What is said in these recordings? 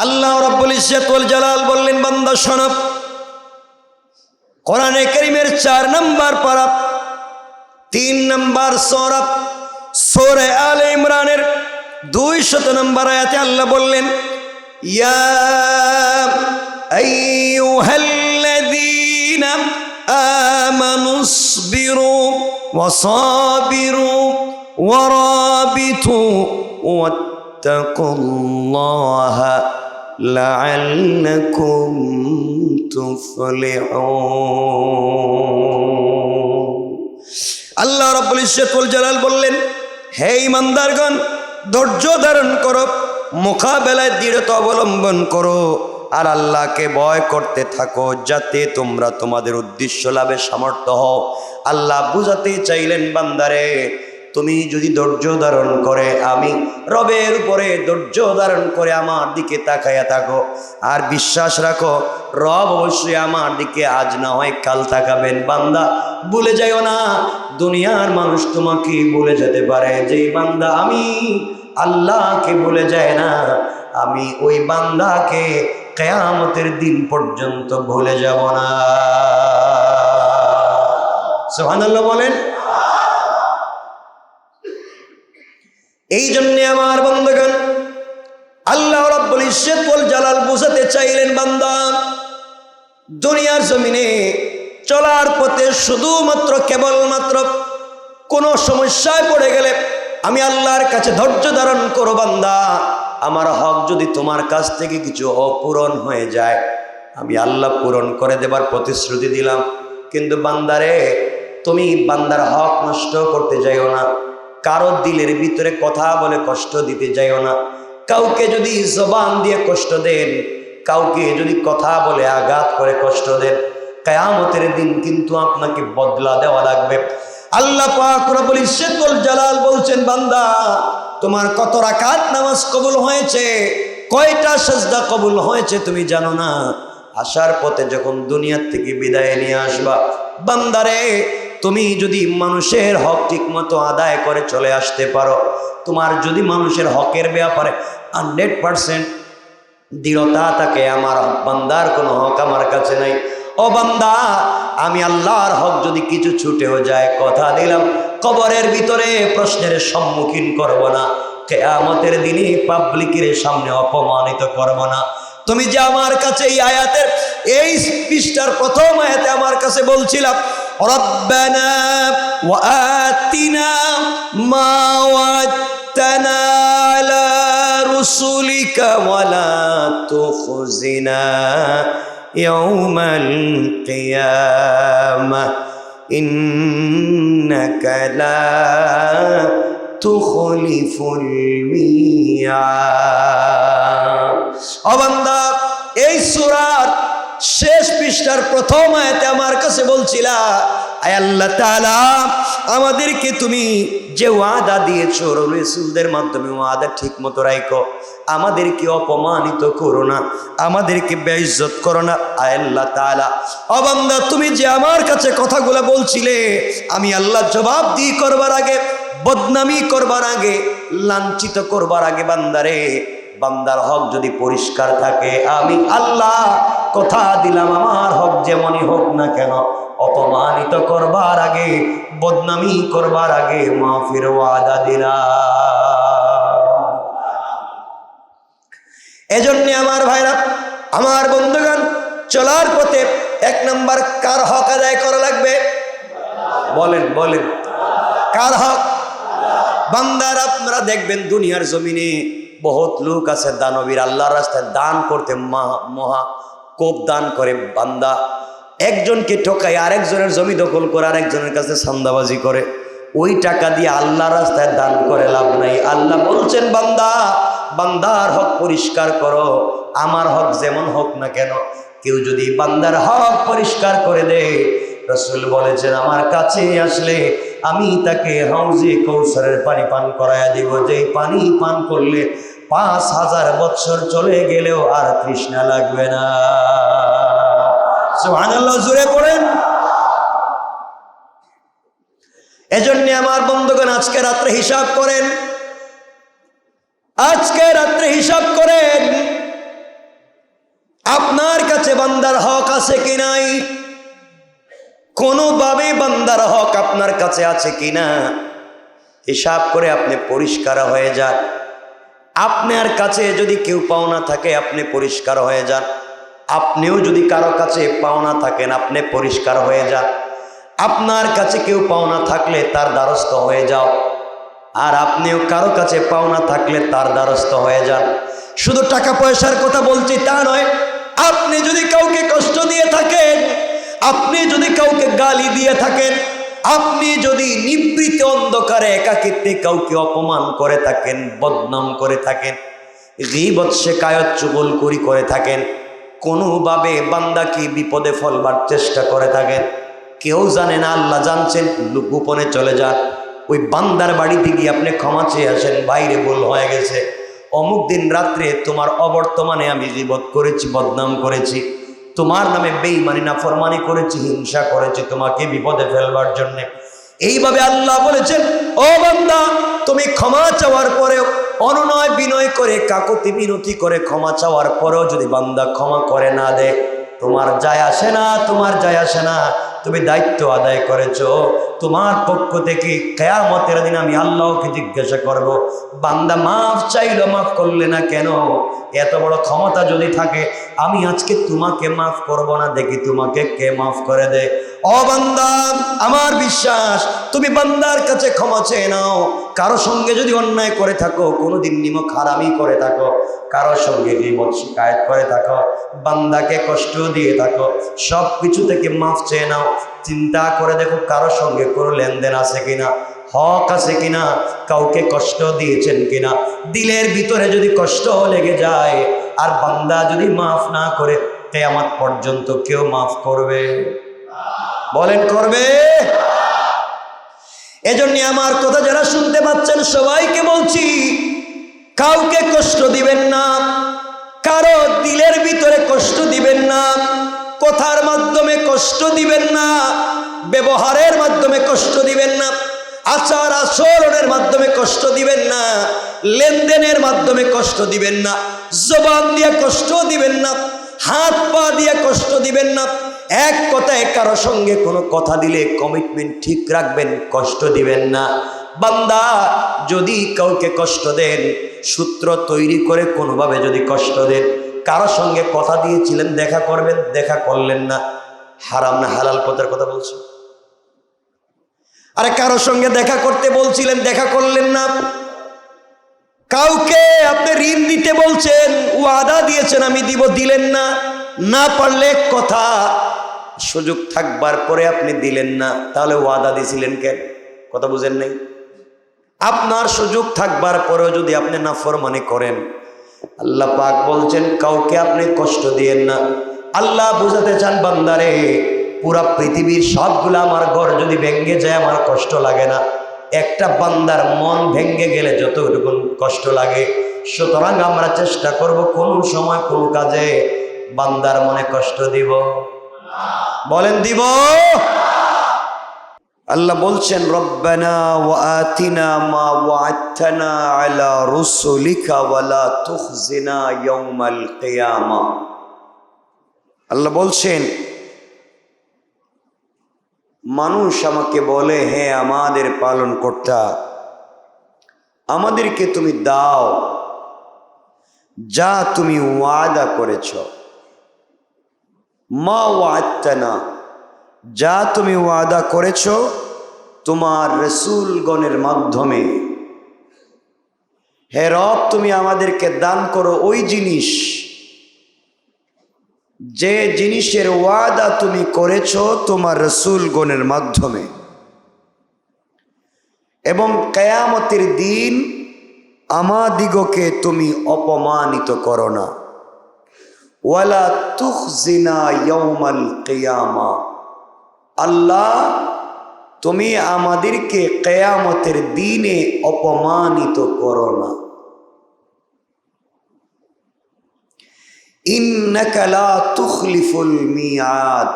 আল্লাহ রাব্বুল ইজ্জত ওয়াল জালাল বললেন, বান্দা শোনো, কোরআনে কারীমের 4 নম্বর পারা 3 নম্বর সূরা আলে ইমরানের 200 নম্বর আয়াতে আল্লাহ বললেন, ইয়া আইয়ুহাল্লাযীনা আমানুসবিরু ওয়াসাবিরু ওয়ারাবিতু ওয়াত্তাকুল্লাহা লাআল্লাকুম তুফলিহুন। আল্লাহ রাব্বুল ইজ্জত ওয়াল জালাল বললেন, হে ঈমানদারগণ, ধৈর্য ধারণ করো, মোকাবেলায় দৃঢ়তা অবলম্বন করো, আর আল্লাহকে ভয় করতে থাকো, যাতে তোমরা তোমাদের উদ্দেশ্য লাভে সামর্থ্য হও। আল্লাহ বুঝাতে চাইলেন, বান্দারে, তুমি যদি ধৈর্য ধারণ করে আমি রবের উপরে ধৈর্য ধারণ করে আমার দিকে তাকাইয়া থাকো আর বিশ্বাস রাখো, রব অবশ্যই আমার দিকে আজ না হয় কাল তাকাবেন। বান্দা ভুলে যাইও না, দুনিয়ার মানুষ তোমাকে ভুলে যেতে পারে, যে বান্দা আমি আল্লাহকে ভুলে যায় না, আমি ওই বান্দাকে কিয়ামতের দিন পর্যন্ত ভুলে যাব না। সুবহানাল্লাহ বলেন। এই জন্য আমার বন্ধুগণ, আল্লাহ রাব্বুল ইজ্জত ওয়াল জালাল বুঝাতে চাইলেন, বান্দা দুনিয়ার জমিনে চলার পথে শুধুমাত্র কেবলমাত্র কোনো সমস্যায় পড়ে গেলে আমি আল্লাহর কাছে ধৈর্য ধারণ করো। বান্দা, আমার হক যদি তোমার কাছ থেকে কিছু অপূরণ হয়ে যায়, আমি আল্লাহ পূরণ করে দেবার প্রতিশ্রুতি দিলাম। কিন্তু বান্দারে, তুমি বান্দার হক নষ্ট করতে যাইও না, কারো দিলের ভিতরে কথা বলে কষ্ট দিতে যাইও না। কাউকে যদি জবান দিয়ে কষ্ট দেন, কাউকে যদি কথা বলে আঘাত করে কষ্ট দেন, কিয়ামতের দিন কিন্তু আপনাকে বদলা দেওয়া লাগবে। আল্লাহ পাক রব্বুল ইজ্জত ওয়াল জালাল বলছেন, বান্দা তোমার কত রাকাত নামাজ কবুল হয়েছে, কয়টা সিজদা কবুল হয়েছে তুমি জানো না? আসার পথে যখন দুনিয়ার থেকে বিদায় নিয়ে আসবা, বান্দারে, তুমি যদি মানুষের হক ঠিক মতো আদায় করে চলে আসতে পারো, তোমার যদি মানুষের হকের ব্যাপারে 100% দৃঢ়তা থাকে, আমার বান্দার কোনো হক আমার কাছে নাই, ও বান্দা, আমি আল্লাহর হক যদি কিছু ছুটেও যায়, কথা দিলাম কবরের ভিতরে প্রশ্নের সম্মুখীন করব না, কিয়ামতের দিনে পাবলিকের সামনে অপমানিত করব না। তুমি যে আমার কাছে এই আয়াতের এই পৃষ্ঠার প্রথম আয়াতে আমার কাছে বলছিলাম, রব্বানা ওয়া আতিনা মা ওয়া'আদতানা আলা রুসুলিকা ওয়া লা তুখজিনা ইয়াউমাল কিয়ামাহ ইন্নাকা লা তুখলিফুল মিয়াদ। ও বান্দা, এই সূরার শেষ পৃষ্ঠার প্রথম আয়াতে আমার কাছে বলছিলা, আয় আল্লাহ তাআলা, আমাদেরকে তুমি যে ওয়াদা দিয়েছো রাসূলদের মাধ্যমে ওয়াদা ঠিক মতো রাখো, আমাদেরকে অপমানিত করো না, আমাদেরকে বেইজ্জত করো না। আয় আল্লাহ তাআলা, ও বান্দা, তুমি যে আমার কাছে কথাগুলো বলছিলে, আমি আল্লাহ জবাব দিয়ে করবার আগে, বদনামি করবার আগে, লাঞ্ছিত করবার আগে, বান্দারে, বান্দার হক যদি পরিষ্কার থাকে, আমি আল্লাহ কথা দিলাম, আমার হক যেমনই হোক না কেন, অপমানিত করবার আগে, বদনামি করবার আগে মাফির ওয়াদা দিলাম। এজন্য আমার ভাইরা, আমার বন্ধুগণ, চলার পথে 1 নম্বর কার হক আদায় করা লাগবে? বলেন বলেন, কার হক? বান্দার, আপনারা দেখবেন দুনিয়ার জমিনে বহুত লোক আছে দানবীর, আল্লাহর রাস্তায় দান করতে মহা কোপ দান করে। বান্দা একজনকে ঠকায় আরেকজনের জমি দখল করে আরেকজনের কাছে চাঁদাবাজি করে, ওই টাকা দিয়ে আল্লাহর রাস্তায় দান করে লাভ নাই। আল্লাহ বলছেন, বান্দা, বান্দার হক পরিষ্কার করো, আমার হক যেমন হোক না কেন। কেউ যদি বান্দার হক পরিষ্কার করে দেয়, রাসূল বলেছেন, আমার কাছে আসলে আমি তাকে হাউজে কৌসারের পানি পান করায়া দিব, যে পানি পান করলে 5000 বছর চলে গেলেও আর তৃষ্ণা লাগবে না। সুবহানাল্লাহ, জোরে পড়েন। এজন্য আমার বন্ধুগণ, আজকে রাত্রে হিসাব করেন, আজকে রাত্রে হিসাব করেন, বান্দার হক আছে কি নাই? কোনোভাবে বান্দার হক আপনার কাছে আছে কিনা হিসাব করে আপনি পরিষ্কার হয়ে যান। আপনার কাছে যদি কেউ পাওনা থাকে আপনি পরিষ্কার হয়ে যান। আপনিও যদি কারো কাছে পাওনা থাকেন আপনি পরিষ্কার হয়ে যান। আপনার কাছে কেউ পাওনা থাকলে তার দ্বারস্থ হয়ে যাও, আর আপনিও কারো কাছে পাওনা থাকলে তার দ্বারস্থ হয়ে যান। শুধু টাকা পয়সার কথা বলছি তা নয়, আপনি যদি কাউকে কষ্ট দিয়ে থাকেন, আপনি যদি কাউকে গালি দিয়ে থাকেন, আপনি যদি নিবৃত্ত অন্ধকারে একাকিত্বে কাউকে অপমান করে থাকেন, বদনাম করে থাকেন, গীবত শিকায়ত চুগলখড়ি করে থাকেন, কোনোভাবে বান্দাকে বিপদে ফেলবার চেষ্টা করে থাকেন, কেউ জানে না আল্লাহ জানছেন, গোপনে চলে যান। ওই বান্দার বাড়িতে গিয়ে আপনি ক্ষমা চেয়ে আসেন, বাইরে ভুল হয়ে গেছে, অমুক দিন রাত্রে তোমার অবর্তমানে আমি গীবত করেছি, বদনাম করেছি, তোমার নামে বেঈমানি নাফরমানি করেছি, হিংসা করেছি তোমাকে বিপদে ফেলবার জন্য। এইভাবে আল্লাহ বলেছেন, ও বান্দা তুমি ক্ষমা চাওয়ার পরেও অনুনয় বিনয় করে কাকুতি মিনতি করে ক্ষমা চাওয়ার পরেও যদি বান্দা ক্ষমা করে না দেয়, তোমার যায় আসে না, তোমার যায় আসে না, তুমি দায়িত্ব আদায় করেছো। তোমার পক্ষ থেকে কিয়ামতের দিন আমি আল্লাহকে জিজ্ঞাসা করব, বান্দা মাফ চাইলো মাফ করলে না কেন? এত বড় ক্ষমতা যদি থাকে আমি আজকে তোমাকে মাফ করব না, দেখি তোমাকে কে মাফ করে দেয়। ও বান্দা, আমার বিশ্বাস তুমি বান্দার কাছে ক্ষমা চেয়ে নাও। কারো সঙ্গে যদি অন্যায় করে থাকো, কোনোদিন নিমক হারামি করে থাকো, কারো সঙ্গে গীবত শিকায়ত করে থাকো, বান্দাকে কষ্ট দিয়ে থাকো, সব কিছু থেকে মাফ চেয়ে নাও। চিন্তা করে দেখো কারো সঙ্গে কোনো লেনদেন আছে কিনা, হক আছে কিনা, কাউকে কষ্ট দিয়েছেন কিনা। দিলের ভিতরে যদি কষ্ট লেগে যায় আর বান্দা যদি মাফ না করে, কিয়ামত পর্যন্ত কেউ মাফ করবে? বলেন করবে? এজন্য আমার কথা যারা শুনতে পাচ্ছেন সবাইকে বলছি, কাউকে কষ্ট দিবেন না, কারো দিলের ভিতরে কষ্ট দিবেন না, কথার মাধ্যমে কষ্ট দিবেন না, ব্যবহারের মাধ্যমে কষ্ট দিবেন না, আচার আচরণের মাধ্যমে কষ্ট দিবেন না, লেনদেনের মাধ্যমে কষ্ট দিবেন না, জবান দিয়ে কষ্ট দিবেন না, হাত পা দিয়ে কষ্ট দিবেন না। এক কথায় কারো সঙ্গে কোনো কথা দিলে কমিটমেন্ট ঠিক রাখবেন, কষ্ট দিবেন না। বান্দা যদি কাউকে কষ্ট দেন, সূত্র তৈরি করে কোনোভাবে যদি কষ্ট দেন, কারো সঙ্গে কথা দিয়েছিলেন দেখা করবেন, দেখা করলেন না, হারাম না হালাল পথের কথা বলছি। আরে কারো সঙ্গে দেখা করতে বলছিলেন দেখা করলেন না, কাউকে আপনি ঋণ দিতে বলছেন, ওয়াদা দিয়েছেন আমি দিব, দিলেন না, না পারলে কথা, সুযোগ থাকবার পরে আপনি দিলেন না, তাহলে ওয়াদা দিয়েছিলেন কেন? কথা বুঝেন নাই? আপনার সুযোগ থাকবার পরেও যদি আপনি নাফরমানি করেন, আল্লাহ পাক বলছেন কাউকে আপনি কষ্ট দিয়েন না। আল্লাহ বুঝাতে চান বান্দারে, পুরা পৃথিবীর সবগুলা আমার ঘর যদি ভেঙ্গে যায় আমার কষ্ট লাগে না, একটা বান্দার মন ভেঙ্গে গেলে যতটুকু কষ্ট লাগে। সুতরাং আমরা চেষ্টা করব কোন সময় কোন কাজে বান্দার মনে কষ্ট দিব? বলেন দিব? আল্লাহ বলছেন রব্বানা ওয়া আতিনা মা ওয়া'আদতানা আলা রুসুলিকা ওয়া লা তুখজিনা ইয়াউমাল কিয়ামা। আল্লাহ বলছেন মানুষ আমাকে বলে, হে আমাদের পালন কর্তা, আমাদেরকে তুমি দাও যা তুমি ওয়াদা করেছ, মা ওয়া'আদতানা, যা তুমি ওয়াদা করেছ তোমার রাসূলগণের মাধ্যমে। হে রব, তুমি আমাদেরকে দান করো ওই জিনিস, যে জিনিসের ওয়াদা তুমি করেছ তোমার রাসূলগণের মাধ্যমে, এবং কিয়ামতের দিন আমাদিগকে তুমি অপমানিত করো না। ওয়ালা তুখজিনা ইয়াউমাল কিয়ামা, আল্লাহ তুমি আমাদেরকে কিয়ামতের দিনে অপমানিত করো না। ইন্নাকা লা তুখলিফুল মিয়াদ,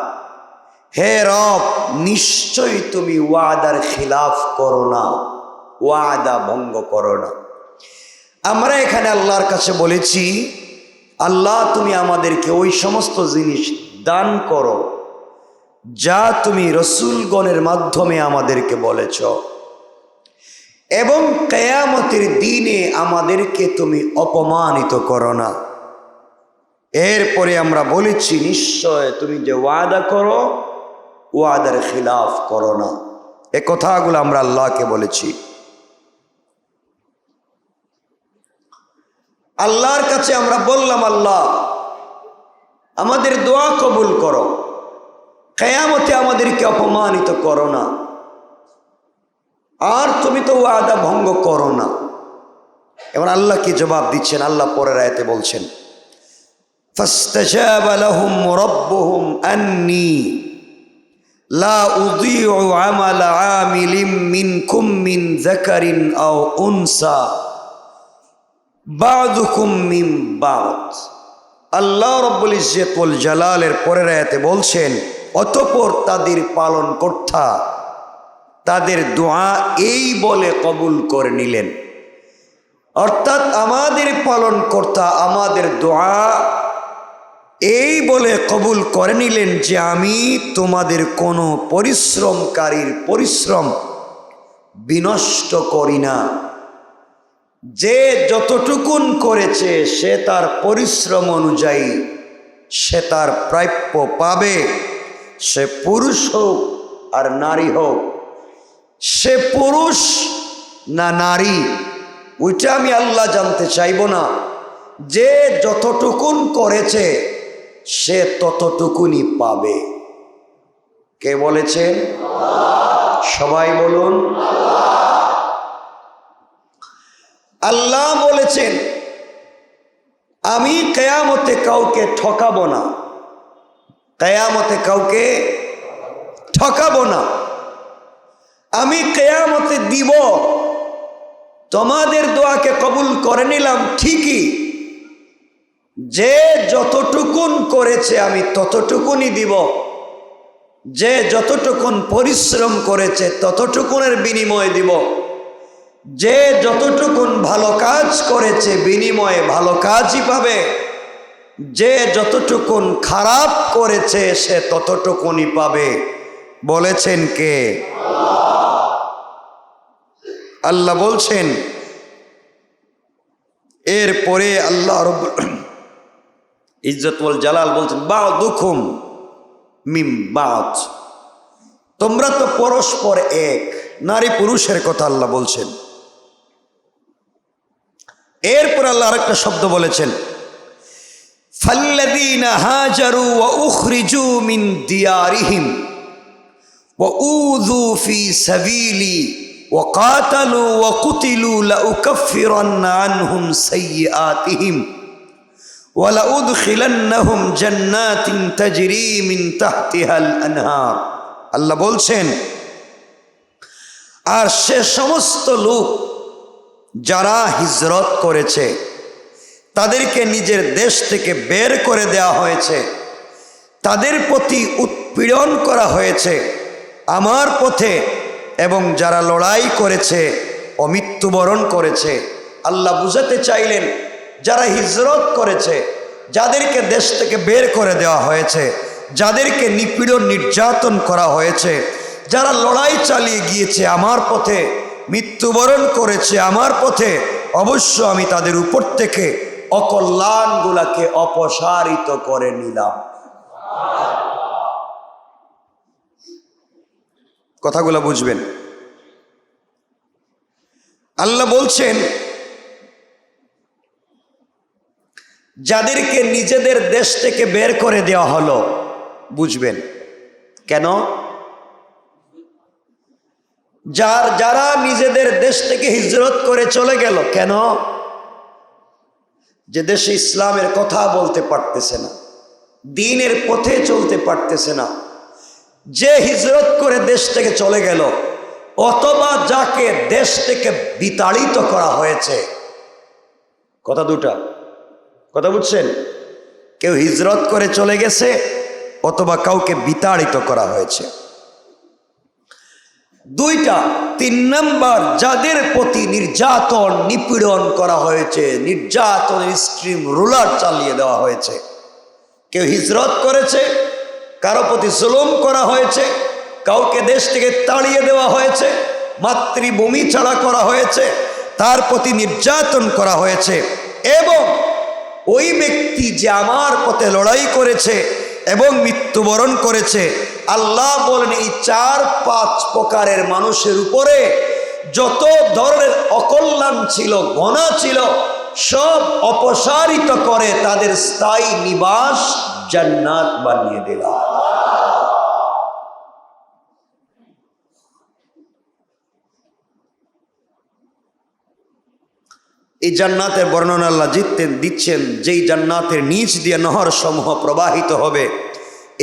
হে রব নিশ্চয় তুমি ওয়াদার খিলাফ করো না, ওয়াদা ভঙ্গ করো না। আমরা এখানে আল্লাহর কাছে বলেছি আল্লাহ তুমি আমাদেরকে ওই সমস্ত জিনিস দান করো যা তুমি রসুলগণের মাধ্যমে আমাদেরকে বলেছ, এবং কিয়ামতের দিনে আমাদেরকে তুমি অপমানিত করো না। এরপরে আমরা বলেছি, নিশ্চয় তুমি যে ওয়াদা করো ওয়াদার খিলাফ করো না। এ কথাগুলো আমরা আল্লাহকে বলেছি। আল্লাহর কাছে আমরা বললাম, আল্লাহ আমাদের দোয়া কবুল করো, কিয়ামতে আমাদেরকে অপমানিত করো না, আর তুমি তো ওয়াদা ভঙ্গ করো না। এবার আল্লাহ কি জবাব দিচ্ছেন? আল্লাহ পরের আয়াতে বলছেন, ফাস্তাজাবা লাহুম রাব্বুহুম আন্নী লা উযীউ আমালা আমিলিম মিনকুম মিন যাকারিন আও উনসা বা'দুকুম মিন বা'দ। আল্লাহ রাব্বুল ইজ্জত ওয়াল জালালের পরের আয়াতে বলছেন, অতঃপর তাদের পালনকর্তা তাদের দোয়া এই বলে কবুল করে নিলেন। অর্থাৎ আমাদের পালনকর্তা আমাদের দোয়া এই বলে কবুল করে নিলেন যে আমি তোমাদের কোনো পরিশ্রমকারীর পরিশ্রম বিনষ্ট করি না। যে যতটুকুন করেছে সে তার পরিশ্রম অনুযায়ী সে তার প্রাপ্য পাবে। সে পুরুষ হোক আর নারী হোক, সে পুরুষ না নারী ওইটা আমি আল্লাহ জানতে চাইব না। যে যতটুকুন করেছে সে ততটুকুনি পাবে। কে বলেছেন? সবাই বলুন। আল্লাহ বলেছেন, আমি কিয়ামতে কাউকে ঠকাবো না, কিয়ামতে কাউকে ঠকাবো না। আমি কিয়ামতে দিব। তোমাদের দোয়াকে কবুল করে নিলাম ঠিকই, যে যতটুকুন করেছে আমি ততটুকুনই দিব। যে যতটুকুন পরিশ্রম করেছে ততটুকুনের বিনিময়ে দিব। যে যতটুকুন ভালো কাজ করেছে বিনিময়ে ভালো কাজই পাবে। যে যতটুকুন খারাপ করেছে সে ততটুকুনই পাবে। বলেছেন কে? আল্লাহ বলছেন। এরপরে আল্লাহ রব্বুল ইজ্জত ওয়াল জালাল বলছেন, বা'দুকুম মিন বা'দ। তোমরা তো পরস্পর এক। নারী পুরুষের কথা আল্লাহ বলছেন। এরপর আল্লাহ আরেকটা শব্দ বলেছেন, ফাল্লাযীনা হাজারু ওয়া উখরিজু মিন দিয়ারিহিম ওয়া উযু ফি সাবিলি ওয়া কাতালু ওয়া কুতিলু লাউকাফিরান্না আনহুম সাইয়্যাতিহিম ওয়া লাউদখিলান্নাহুম জান্নাতিন তাজরি মিন তাহতিহাল আনহার। আল্লাহ বলছেন, আর সে সমস্ত লোক যারা হিজরত করেছে তাদেরকে নিজের দেশ থেকে বের করে দেওয়া হয়েছে, তাদের প্রতি উৎপীড়ন করা হয়েছে আমার পথে, এবং যারা লড়াই করেছে ও মৃত্যুবরণ করেছে। আল্লাহ বুঝাতে চাইলেন, যারা হিজরত করেছে, যাদেরকে দেশ থেকে বের করে দেওয়া হয়েছে, যাদেরকে নিপীড়ন নির্যাতন করা হয়েছে, যারা লড়াই চালিয়ে গিয়েছে আমার পথে, মৃত্যুবরণ করেছে আমার পথে, অবশ্য আমি তাদের উপর থেকে অকল্যাণগুলাকে অপসারিত করে নিলাম। কথাগুলো বুঝবেন। আল্লাহ বলছেন, যাদেরকে নিজেদের দেশ থেকে বের করে দেওয়া হলো, বুঝবেন কেন? যারা নিজেদের দেশ থেকে হিজরত করে চলে গেল, কেন? যে দেশে ইসলামের কথা বলতে পারতেছে না, দ্বীনের পথে চলতে পারতেছে না, যে হিজরত করে দেশ থেকে চলে গেল, অথবা যাকে দেশ থেকে বিতাড়িত করা হয়েছে। কথা দুটা, কথা বুঝছেন? কেউ হিজরত করে চলে গেছে অথবা কাউকে বিতাড়িত করা হয়েছে। দুইটা। 3 নাম্বার, যাদের প্রতি নির্যাতন নিপীড়ন করা হয়েছে, নির্যাতনের স্ট্রিম রোলার চালিয়ে দেওয়া হয়েছে, কেউ হিজরত করেছে, কারো প্রতি জুলুম করা হয়েছে, কাউকে দেশ থেকে তাড়িয়ে দেওয়া হয়েছে, মাতৃভূমি ছাড়া করা হয়েছে, তার প্রতি নির্যাতন করা হয়েছে, এবং ওই ব্যক্তি যে আমার পথে লড়াই করেছে এবং মৃত্যুবরণ করেছে, আল্লাহ বলেন এই 4-5 প্রকারের মানুষের উপরে যত ধরনের অকল্যাণ ছিল, গোনা ছিল, সব অপসারিত করে তাদের স্থায়ী নিবাস জান্নাত বানিয়ে দিলাম। এই জান্নাতের বর্ণনা আল্লাহ দিচ্ছেন, যেই জান্নাতের নিচ দিয়ে নহর সমূহ প্রবাহিত হবে,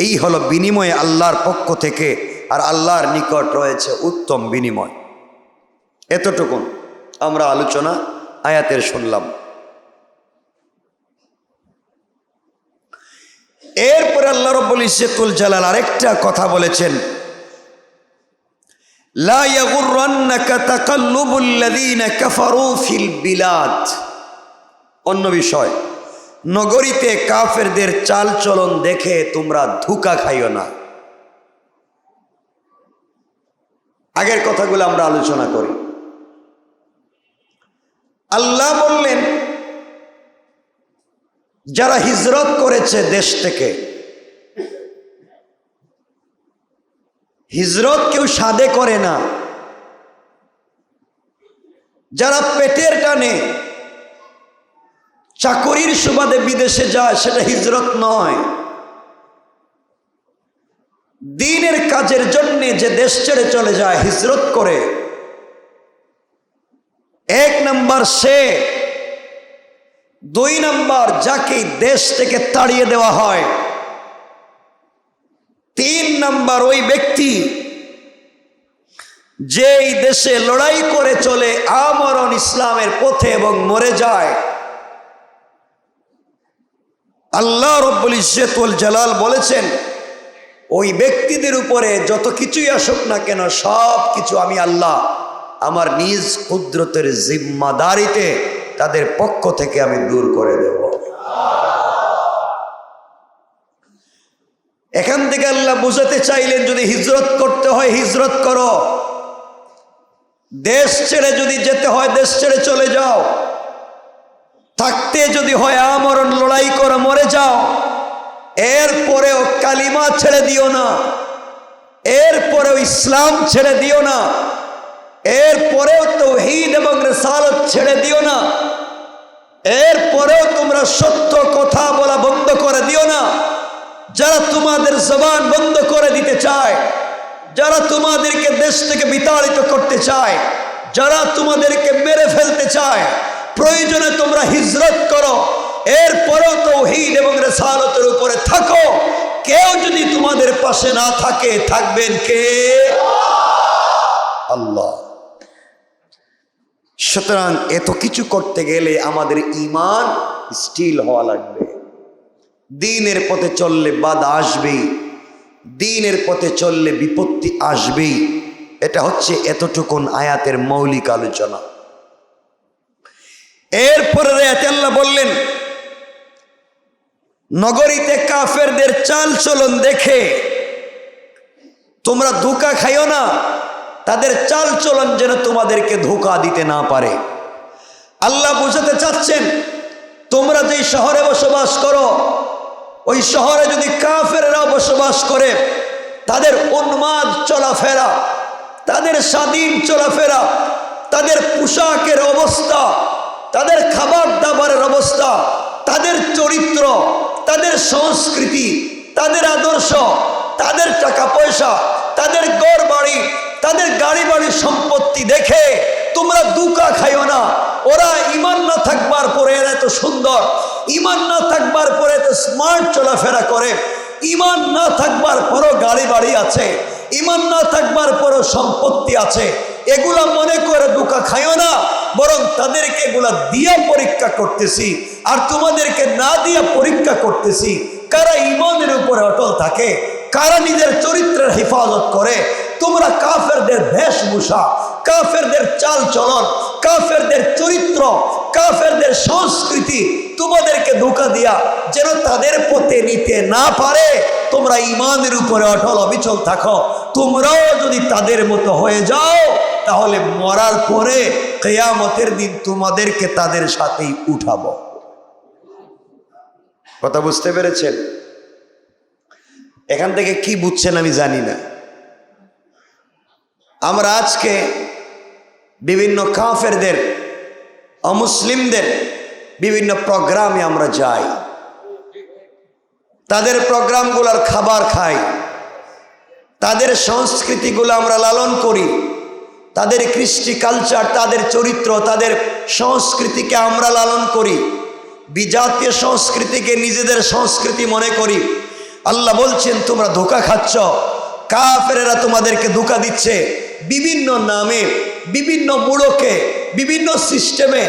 এই হলো বিনিময় আল্লাহর পক্ষ থেকে, আর আল্লাহর নিকট রয়েছে উত্তম বিনিময়। এতটুকুন আমরা আলোচনা আয়াতের শুনলাম। এরপরে আল্লাহ রাব্বুল ইজ্জতুল জালাল আরেকটা কথা বলেছেন, লা ইয়াগুররান্নাকা তাকাল্লুবুল লাযীনা কাফারু ফিল বিলাদ। অন্য বিষয়, নগরীতে কাফেরদের চালচলন দেখে তোমরা ধোঁকা খাইও না। আগের কথাগুলো আমরা আলোচনা করি। আল্লাহ বললেন, যারা হিজরত করেছে দেশ থেকে, হিজরত কেউ সাদে করে না। যারা পেটের টানে চাকরির সুবাদে বিদেশে যায়, সেটা হিজরত নয়। দ্বীনের কাজের জন্য যে দেশ ছেড়ে চলে যায় হিজরত করে, 1 নাম্বার সে, 2 নাম্বার যাকে দেশ থেকে তাড়িয়ে দেওয়া হয়, 3 নাম্বার ওই ব্যক্তি যেই দেশে লড়াই করে চলে আমরণ ইসলামের পথে এবং মরে যায়। আল্লাহ রাব্বুল ইজ্জতুল জালাল বলেছেন, ওই ব্যক্তিদের উপরে যত কিছুই আসুক না কেন, সব কিছু আমি আল্লাহ আমার নিজ কুদরতের জিম্মাদারিতে তাদের পক্ষ থেকে আমি দূর করে দেব। এখান থেকে আল্লাহ বুঝাতে চাইলেন, যদি হিজরত করতে হয় হিজরত করো, দেশ ছেড়ে যদি যেতে হয় দেশ ছেড়ে চলে যাও, থাকতে যদি হয় আমরণ লড়াই করে মরে যাও, এরপরেও কালিমা ছেড়ে দিও না, এরপরেও ইসলাম ছেড়ে দিও না, এরপরেও তাওহীদ এবং রিসালাত ছেড়ে দিও না, এরপরেও তোমরা সত্য কথা বলা বন্ধ করে দিও না। যারা তোমাদের জবান বন্ধ করে দিতে চায়, যারা তোমাদেরকে দেশ থেকে বিতাড়িত করতে চায়, যারা তোমাদেরকে মেরে ফেলতে চায়, প্রয়োজনে তোমরা হিজরত করো, এরপরেও তাওহীদ এবং রিসালাতের উপরে থাকো। কেউ যদি তোমাদের পাশে না থাকে, থাকবেন কে? আল্লাহ। সুতরাং এত কিছু করতে গেলে আমাদের ঈমান স্টিল হওয়া লাগবে। দ্বীনের পথে চললে বাধা আসবেই, দ্বীনের পথে চললে বিপত্তি আসবেই। এটা হচ্ছে এতটুকুন আয়াতের মৌলিক আলোচনা। এরপরে আয়াতে আল্লাহ বললেন, নগরীতে কাফেরদের চাল চলন দেখে তোমরা ধোঁকা খাইও না, তাদের চাল চলন যেন তোমাদেরকে ধোঁকা দিতে না পারে। আল্লাহ বুঝাতে চাচ্ছেন, তোমরা যেই শহরে বসবাস করো, ওই শহরে যদি কাফেররা বসবাস করে, তাদের উন্মাদ চলাফেরা, তাদের স্বাধীন চলাফেরা, তাদের পোশাকের অবস্থা, তাদের খাবার দাবারের অবস্থা, তাদের চরিত্র, তাদের সংস্কৃতি, তাদের আদর্শ, তাদের টাকা পয়সা, তাদের ঘর বাড়ি, তাদের গাড়ি বাড়ি সম্পত্তি দেখে তোমরা ধোঁকা খাইও না। ওরা ঈমান না থাকবার পরে এরা এত সুন্দর, ঈমান না থাকবার পরে এত স্মার্ট চলাফেরা করে, ঈমান না থাকবার পরও গাড়ি বাড়ি আছে, ঈমান না থাকবার পরও সম্পত্তি আছে, এগুলা মনে করে ধোঁকা খাইও না, বরং তাদেরকে এগুলা দিয়া পরীক্ষা করতেছি, আর তোমাদেরকে না দিয়া পরীক্ষা করতেছি কারা ঈমানের উপরে অটল থাকে, কারা নিজের চরিত্রের হেফাজত করে, তোমরা কাফেরদের বেশভূষা, কাফেরদের চাল চলন, কাফেরদের চরিত্র, কাফেরদের সংস্কৃতি তোমাদেরকে ধোঁকা দিয়া যেন তাদের পথে নিতে না পারে, তোমরা ঈমানের উপরে অটল অবিচল থাকো। তোমরাও যদি তাদের মতো হয়ে যাও তাহলে মরার পরে কিয়ামতের দিন তোমাদেরকে তাদের সাথেই উঠাবো। কথা বুঝতে পেরেছেন? এখান থেকে কি বুঝছেন আমি জানি না। আমরা আজকে বিভিন্ন কাফেরদের, অমুসলিমদের বিভিন্ন প্রোগ্রামে আমরা যাই, তাদের প্রোগ্রামগুলোর খাবার খাই, তাদের সংস্কৃতিগুলো আমরা লালন করি, তাদের কৃষ্টি কালচার, তাদের চরিত্র, তাদের সংস্কৃতিকে আমরা লালন করি, বিজাতীয় সংস্কৃতিকে নিজেদের সংস্কৃতি মনে করি। আল্লাহ বলছেন তোমরা ধোঁকা খাচ্ছ, কাফেরেরা তোমাদেরকে ধোঁকা দিচ্ছে, বিভিন্ন নামে, বিভিন্ন মুড়কে, বিভিন্ন সিস্টেমে,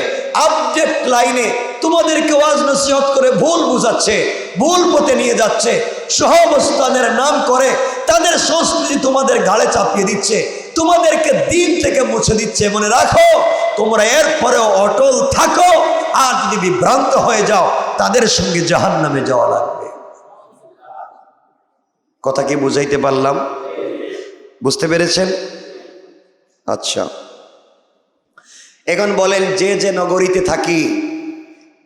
আপডেট লাইনে তোমাদেরকে ওয়াজ নসিহত করে ভুল বুঝাচ্ছে, ভুল পথে নিয়ে যাচ্ছে, সহাবস্থানের নাম করে তাদের সংস্কৃতি তোমাদের ঘাড়ে চাপিয়ে দিচ্ছে, তোমাদেরকে দিন থেকে মুছে দিচ্ছে। মনে রাখো, তোমরা এরপরেও অটল থাকো, আর যদি বিভ্রান্ত হয়ে যাও তাদের সঙ্গে জাহান্নামে যাওয়া লাগবে। কথা কি বুঝাইতে পারলাম? বুঝতে পেরেছেন? আচ্ছা, এখন বলেন, যে যে নগরীতে থাকি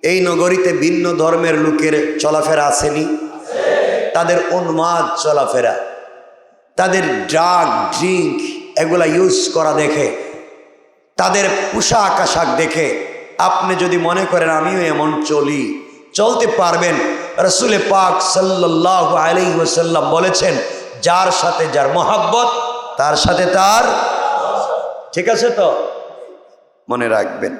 এই নগরীতে ভিন্ন ধর্মের লোকের চলাফেরা আসেনি? তাদের উন্মাদ চলাফেরা, তাদের ড্রাগ ড্রিঙ্ক এগুলা ইউজ করা দেখে, তাদের পোশাক আশাক দেখে আপনি যদি মনে করেন আমিও এমন চলি, চলতে পারবেন। রাসূল পাক সাল্লাল্লাহু আলাইহি ওয়াসাল্লাম বলেছেন, যার সাথে যার মহাব্বত তার সাথে তার। ঠিক আছে তো? মনে রাখবেন।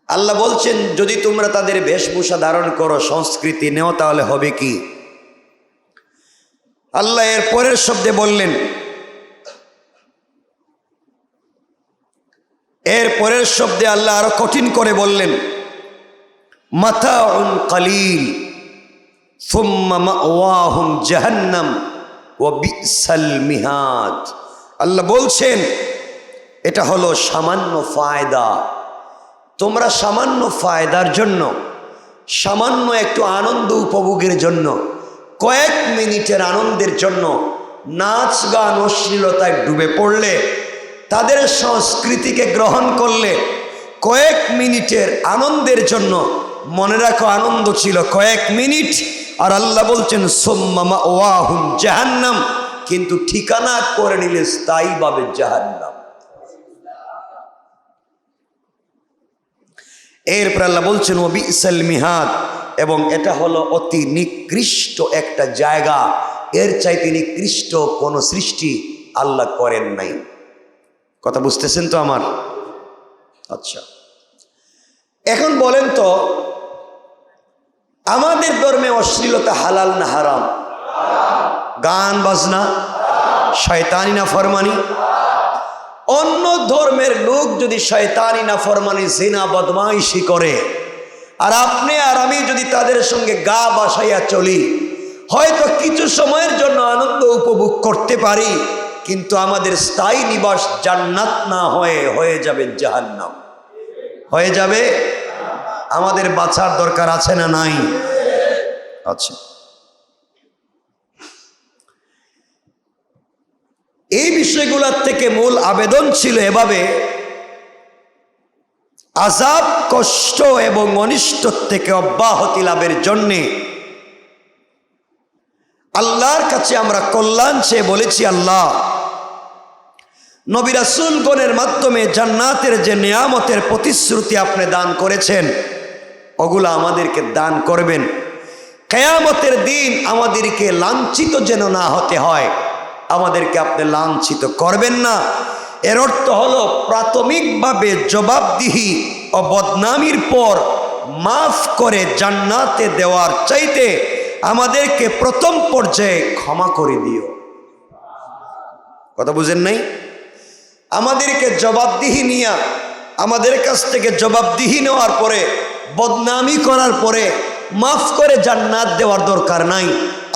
আল্লাহ বলছেন যদি তোমরা তাদের বেশভূষা ধারণ করো, সংস্কৃতি নেও, তাহলে হবে কি? আল্লাহ এর পরের শব্দে বললেন, এর পরের শব্দে আল্লাহ আরো কঠিন করে বললেন, মাতাউন কালিল সুম্মা মাওয়াহুম জাহান্নাম ওয়া বিসাল মিহাদ। আল্লাহ বলছেন এটা হলো সামান্য ফায়দা। তোমরা সামান্য ফায়দার জন্য, সামান্য একটু আনন্দ উপভোগের জন্য, কয়েক মিনিটের আনন্দের জন্য নাচ গান অশ্লীলতায় ডুবে পড়লে, তাদের সংস্কৃতিকে গ্রহণ করলে, কয়েক মিনিটের আনন্দের জন্য, মনে রাখো আনন্দ ছিল কয়েক মিনিট, আর আল্লাহ বলছেন সুম্মা মাওয়াহুম জাহান্নাম, কিন্তু ঠিকানা করে নিলে স্থায়ীভাবে জাহান্নাম। এরপর আল্লাহ বলছেন ও বিসাল মিহাদ, এবং এটা হলো অতি নিকৃষ্ট একটা জায়গা, এর চাইতে নিকৃষ্ট কোনো সৃষ্টি আল্লাহ করেন নাই। কথা বুঝতেছেন তো আমার? আচ্ছা, এখন বলেন তো আমাদের ধর্মে অশ্লীলতা হালাল না হারাম? গান বাজনা, শয়তানি না ফরমানি? অন্য ধর্মের লোক যদি শয়তানি না ফরমানি, জিনা বদমাইশি করে, আর আপনি আর আমি যদি তাদের সঙ্গে গা বাসাইয়া চলি, হয়তো কিছু সময়ের জন্য আনন্দ উপভোগ করতে পারি, কিন্তু আমাদের স্থায়ী নিবাস জান্নাত না হয়ে যাবে জাহান্নাম, হয়ে যাবে। আমাদের বাঁচার দরকার আছে না নাই? আচ্ছা, এই বিষয়গুলোর থেকে মূল আবেদন ছিল এভাবে, আযাব, কষ্ট এবং অনিষ্ট থেকে অব্যাহতি লাভের জন্যে আল্লাহর কাছে আমরা কল্যাণ চেয়ে বলেছি, আল্লাহ নবী রাসূলগণের মাধ্যমে জান্নাতের যে নিয়ামতের প্রতিশ্রুতি আপনি দান করেছেন, ওগুলো আমাদেরকে দান করবেন। কিয়ামতের দিন আমাদেরকে লাঞ্ছিত যেন না হতে হয়, আমাদেরকে আপনি লাঞ্ছিত করবেন না। এর অর্থ হলো প্রাথমিকভাবে জবাবদিহি ও বদনামির পর মাফ করে জান্নাতে দেওয়ার চাইতে আমাদেরকে প্রথম পর্যায়ে ক্ষমা করে দিও। কথা বুঝেন নাই? আমাদেরকে জবাবদিহি নিয়া, আমাদের কাছ থেকে জবাবদিহি নেওয়ার পরে, বদনামি করার পরে মাফ করে জান্নাত দেওয়ার দরকার নাই।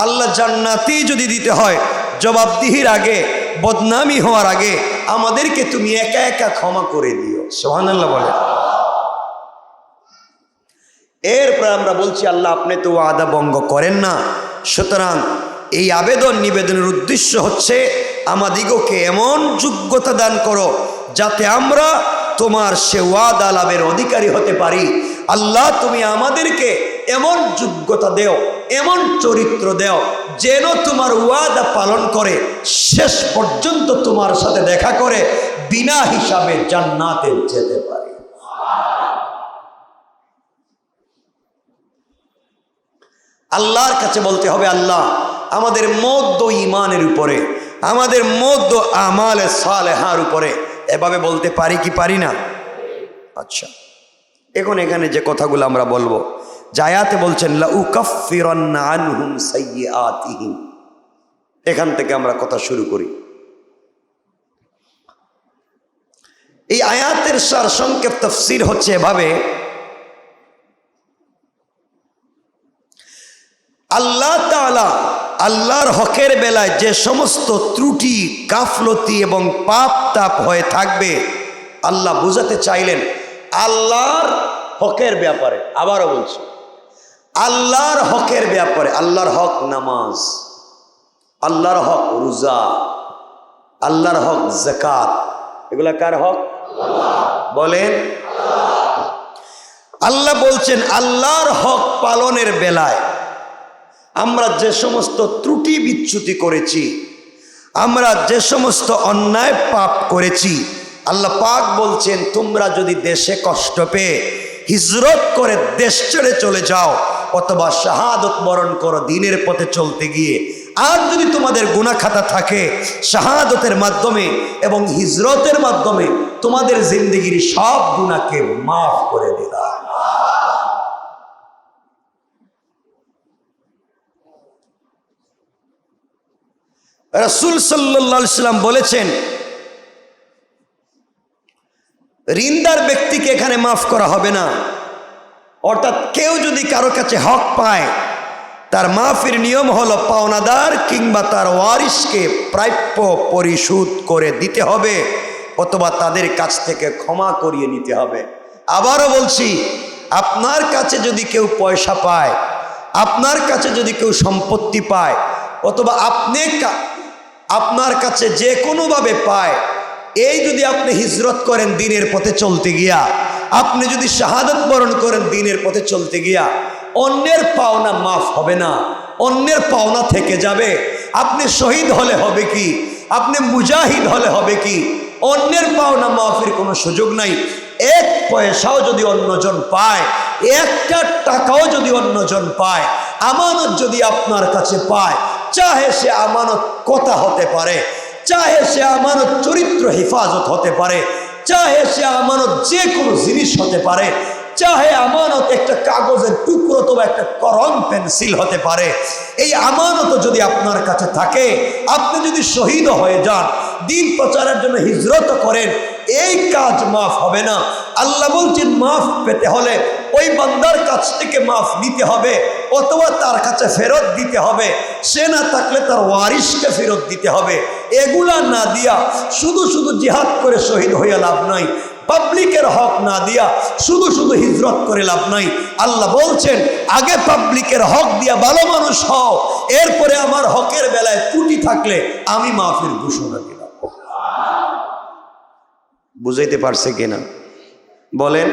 আল্লাহ জান্নাতই যদি দিতে হয়, জবাবদিহির আগে, বদনামি হওয়ার আগে আমাদেরকে তুমি একা একা ক্ষমা করে দিও। সুবহানাল্লাহ বলে। এরপর আমরা বলছি, আল্লাহ আপনি তো ওয়াদা ভঙ্গ করেন না, সুতরাং এই আবেদন নিবেদনের উদ্দেশ্য হচ্ছে আমাদিগকে এমন যোগ্যতা দান করো যাতে আমরা তোমার সে ওয়াদা লাভের অধিকারী হতে পারি। আল্লাহ তুমি আমাদেরকে এমন যোগ্যতা দেও, এমন চরিত্র দেও যেন তোমার ওয়াদা পালন করে শেষ পর্যন্ত তোমার সাথে দেখা করে বিনা হিসাবে জান্নাতে যেতে পারি। আল্লাহর কাছে বলতে হবে, আল্লাহ আমাদের মধ্য ইমানের উপরে, আমাদের মধ্য আমালে সালেহার উপরে। এভাবে বলতে পারি কি পারি না? আচ্ছা, এখন এখানে যে কথাগুলো আমরা বলবো, জায়াতে বলছেন লা উকাফফিরান্না আনহুম সাইয়্যাতিহিম, এখান থেকে আমরা কথা শুরু করি। এই আয়াতের সার সংক্ষেপ তাফসীর হচ্ছে এভাবে, আল্লাহ তাআলা আল্লাহর হকের বেলায় যে সমস্ত ত্রুটি, গাফলতি এবং পাপ তাপ হয়ে থাকবে, আল্লাহ বুঝাতে চাইলেন আল্লাহর হকের ব্যাপারে। আবারও বলছি, আল্লাহর হকের ব্যাপারে। আল্লাহর হক নামাজ, আল্লাহর হক রোজা, আল্লাহর হক যাকাত। এগুলা কার হক? বলেন। আল্লাহ বলছেন আল্লাহর হক পালনের বেলায় আমরা যে সমস্ত ত্রুটি বিচ্যুতি করেছি, আমরা যে সমস্ত অন্যায় পাপ করেছি, আল্লাহ পাক বলছেন তোমরা যদি দেশে কষ্ট পেয়ে হিজরত করে দেশ ছেড়ে চলে যাও অথবা শাহাদত বরণ করো দিনের পথে চলতে গিয়ে, আর যদি তোমাদের গুনাহ খাতা থাকে, শাহাদতের মাধ্যমে এবং হিজরতের মাধ্যমে তোমাদের জিন্দেগির সব গুনাহকে মাফ করে দিলাম। রাসূল সাল্লাল্লাহু আলাইহি সাল্লাম বলেছেন ঋণদার ব্যক্তিকে এখানে মাফ করা হবে না। অর্থাৎ কেউ যদি কারো কাছে হক পায়, তার মাফের নিয়ম হলো পাওনাদার কিংবা তার ওয়ারিশকে প্রাপ্য পরিশোধ করে দিতে হবে অথবা তাদের কাছ থেকে ক্ষমা করিয়ে নিতে হবে। আবারও বলছি, আপনার কাছে যদি কেউ পয়সা পায়, আপনার কাছে যদি কেউ সম্পত্তি পায়, অথবা আপনি আপনার কাছে যে কোনোভাবে পায়, এই যদি আপনি হিজরত করেন দিনের পথে চলতে গিয়া, আপনি যদি শাহাদাত বরণ করেন দিনের পথে চলতে গিয়া, অন্যের পাওনা মাফ হবে না, অন্যের পাওনা থেকে যাবে। আপনি শহীদ হলে হবে কি, আপনি মুজাহিদ হলে হবে কি, অন্যের পাওনা মাফের কোনো সুযোগ নাই। এক পয়সাও যদি অন্যজন পায়, একটা টাকাও যদি অন্যজন পায়, আমানত যদি আপনার কাছে পায়, চাহে সে আমানত কথা হতে পারে, চাহে সে আমানত চরিত্র হেফাজত হতে পারে, চাহে সে আমানত যে কোনো জিনিস হতে পারে, চাহে আমানত একটা কাগজের টুকরো অথবা একটা কলম পেন্সিল হতে পারে, এই আমানত যদি আপনার কাছে থাকে, আপনি যদি শহীদ হয়ে যান, দিন প্রচারের জন্য হিজরত করেন, এই কাজ মাফ হবে না। আল্লাহ বলছেন মাফ পেতে হলে ওই বান্দার কাছ থেকে মাফ নিতে হবে অথবা তার কাছে ফেরত দিতে হবে, সে না থাকলে তার ওয়ারিশকে ফেরত দিতে হবে। এগুলা না দিয়া শুধু শুধু জিহাদ করে শহীদ হইয়া লাভ নাই, পাবলিকের হক না দিয়া শুধু শুধু হিজরত করে লাভ নাই। আল্লাহ বলছেন আগে পাবলিকের হক দিয়া ভালো মানুষ হও, এরপরে আমার হকের বেলায় ত্রুটি থাকলে আমি মাফের ঘোষণা দিলাম। বুঝাইতে পারছে কিনা বলেন?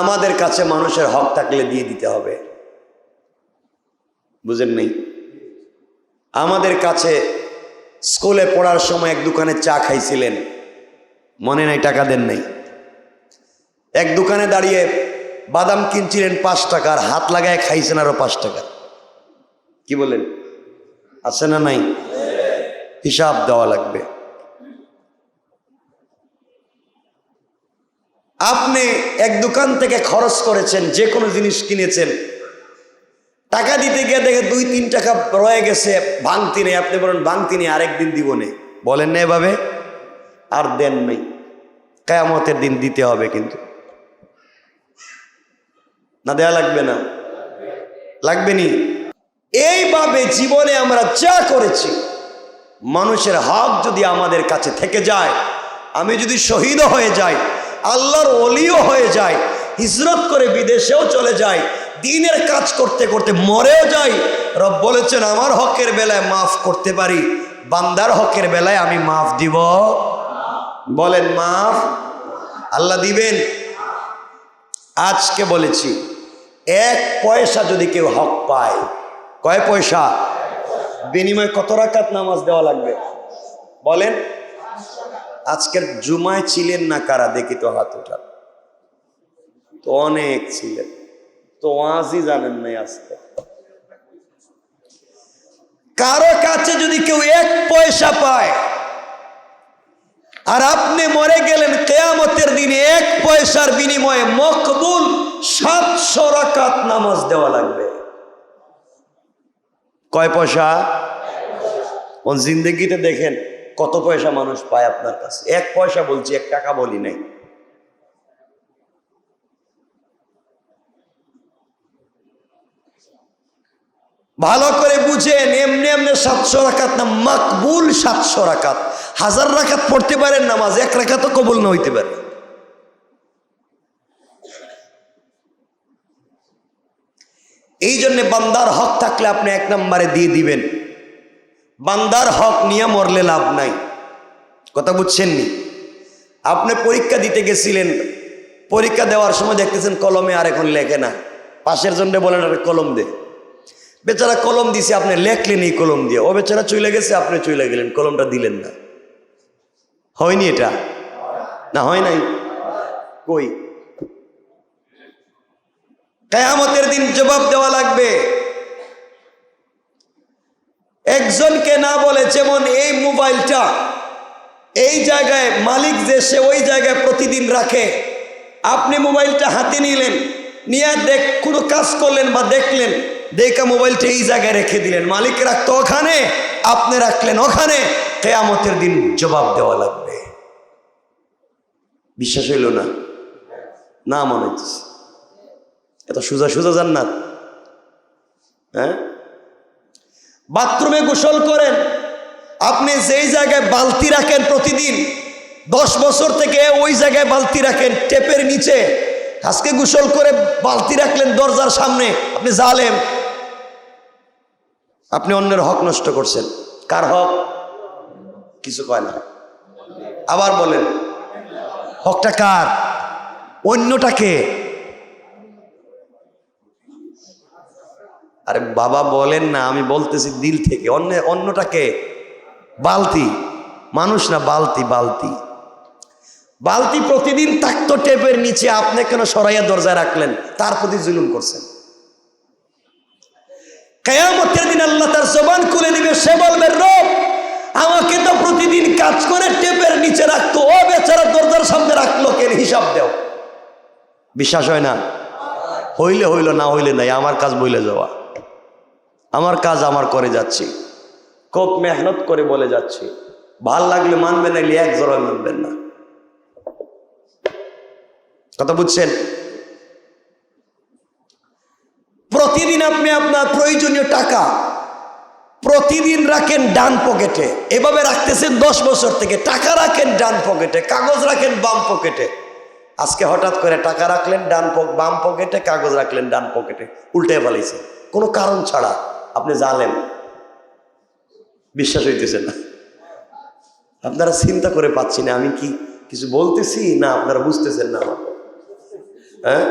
আমাদের কাছে মানুষের হক থাকলে দিয়ে দিতে হবে, বুঝেন নাই? আমাদের কাছে স্কুলে পড়ার সময় এক দোকানে চা খাইছিলেন, মনে নাই? টাকা দেন নাই। এক দোকানে দাঁড়িয়ে বাদাম কিনছিলেন 5 টাকার, হাত লাগায় খাইছেন আরো 5 টাকা। কি বলেন? আছে না নাই? হিসাব দেওয়া লাগবে। আপনি এক দোকান থেকে খরচ করেছেন, যে কোনো জিনিস কিনেছেন, টাকা দিতে গিয়ে দেখে 2-3 টাকা রয়ে গেছে, ভাঙতি নেই। আপনি বলেন ভাঙতি নেই, আরেকদিন দিব নে, বলেন না এভাবে? আর দেন নাই, কিয়ামতের দিন দিতে হবে। কিন্তু না দেয়া লাগবে না? লাগবে নি? এইভাবে জীবনে আমরা যা করেছি, মানুষের হক যদি আমাদের কাছে থেকে যায়, আমি যদি শহীদ হয়ে যাই, আল্লাহর ওলিও হয়ে যাই, হিজরত করে বিদেশেও চলে যাই, দ্বীনের কাজ করতে করতে মরেও যাই, রব বলেছেন আমার হকের বেলায় মাফ করতে পারি, বান্দার হকের বেলায় আমি মাফ দিব। বলেন মাফ আল্লাহ দিবেন? আজকে বলেছি, 1 পয়সা যদি কেউ হক পায়, কয় পয়সা বিনিময়ে কত রাকাত নামাজ দেওয়া লাগবে? বলেন। আজকের জুমায় ছিলেন না কারা? দেখি তো হাত উঠান। তো অনেক ছিলেন, তো আজই জানেন নাই। আজকে কারো কাছে যদি কেউ 1 পয়সা পায় আর আপনি মরে গেলেন, কিয়ামতের দিনে 1 পয়সার বিনিময়ে মকবুল 700 রাকাত নামাজ দেওয়া লাগবে। কয় পয়সা? ওই জিন্দেগিতে দেখেন কত পয়সা মানুষ পায় আপনার কাছে। 1 পয়সা বলছি, 1 টাকা বলি নাই। ভালো করে বুঝেন, এমনি এমনি 700 রাকাত না, মকবুল 700 রাকাত। 1000 রাকাত পড়তে পারেন নামাজ, 1 রাকাতও কবুল না হইতে পারে। এই জন্য বান্দার হক থাকলে আপনি 1 নম্বরে দিয়ে দিবেন। বান্দার হক নিয়ে মরলে লাভ নাই। কথা বুঝছেন নি? আপনি পরীক্ষা দিতে গেছিলেন, পরীক্ষা দেওয়ার সময় দেখতেছেন কলমে আর এখন লেখে না, পাশের জন্য বলেন আরে কলম দে। বেচারা কলম দিছে, আপনি লেখলেন এই কলম দিয়ে, ও বেচারা চলে গেছে, আপনি চলে গেলেন, কলমটা দিলেন না। হয়নি এটা? না হয় নাই? কই? কিয়ামতের দিন জবাব দেওয়া লাগবে। একজনকে না বলে, যেমন এই মোবাইলটা এই জায়গায় মালিক যে, সে ওই জায়গায় প্রতিদিন রাখে। আপনি মোবাইলটা হাতে নিলেন, নিয়ে কোনো কাজ করলেন বা দেখলেন, দেখা মোবাইলটা এই জায়গায় রেখে দিলেন। মালিক রাখতো ওখানে, আপনি রাখলেন ওখানে। কিয়ামতের দিন জবাব দেওয়া লাগবে। বিশ্বাস হইল না? না মনে হচ্ছে এত সোজা সোজা জান্নাত। হ্যাঁ, বাথরুমে গোসল করেন, আপনি যেই জায়গায় বালতি রাখেন প্রতিদিন, 10 বছর থেকে ওই জায়গায় বালতি রাখেন, টেপের নিচে। আজকে গোসল করে বালতি রাখলেন দরজার সামনে, আপনি জালেম। আপনি অন্যের হক নষ্ট করছেন। কার হক? কিছু কয় না। আবার বলেন, হকটা কার? অন্যটাকে। আরে বাবা বলেন না, আমি বলতেছি দিল থেকে। অন্যটাকে? বালতি, মানুষ না, বালতি। বালতি বালতি প্রতিদিন থাকতো টেপের নিচে, আপনি কেন সরাইয়া দরজায় রাখলেন? তার প্রতি জুলুম করছেন। কিয়ামতের দিন আল্লাহ তার জবান খুলে দিবে, সে বলবে রব আমাকে তো প্রতিদিন কাজ করে টেপের নিচে রাখতো, ও বেচারা দরজার সামনে রাখলো কেন? হিসাব দাও। বিশ্বাস হয় না? হইলে হইল, না হইলে নাই। আমার কাজ বইলে যাওয়া, আমার কাজ আমার করে যাচ্ছি, খুব মেহনত করে বলে যাচ্ছি। ভাল লাগলে মানবেন, নাইলে 1 জোড়া মানবেন না। কথা বুঝছেন? প্রতিদিন আপনি আপনার প্রয়োজনীয় টাকা প্রতিদিন রাখেন ডান পকেটে, এভাবে রাখতেছেন 10 বছর থেকে। টাকা রাখেন ডান পকেটে, কাগজ রাখেন বাম পকেটে। আজকে হঠাৎ করে টাকা রাখলেন বাম পকেটে, কাগজ রাখলেন ডান পকেটে, উল্টে ফেলাইছে কোনো কারণ ছাড়া। আপনি জানেন? বিশ্বাস হইতেছে না? আপনারা চিন্তা করে পাচ্ছি না আমি কি কিছু বলতেছি, না আপনারা বুঝতেছেন না? হ্যাঁ,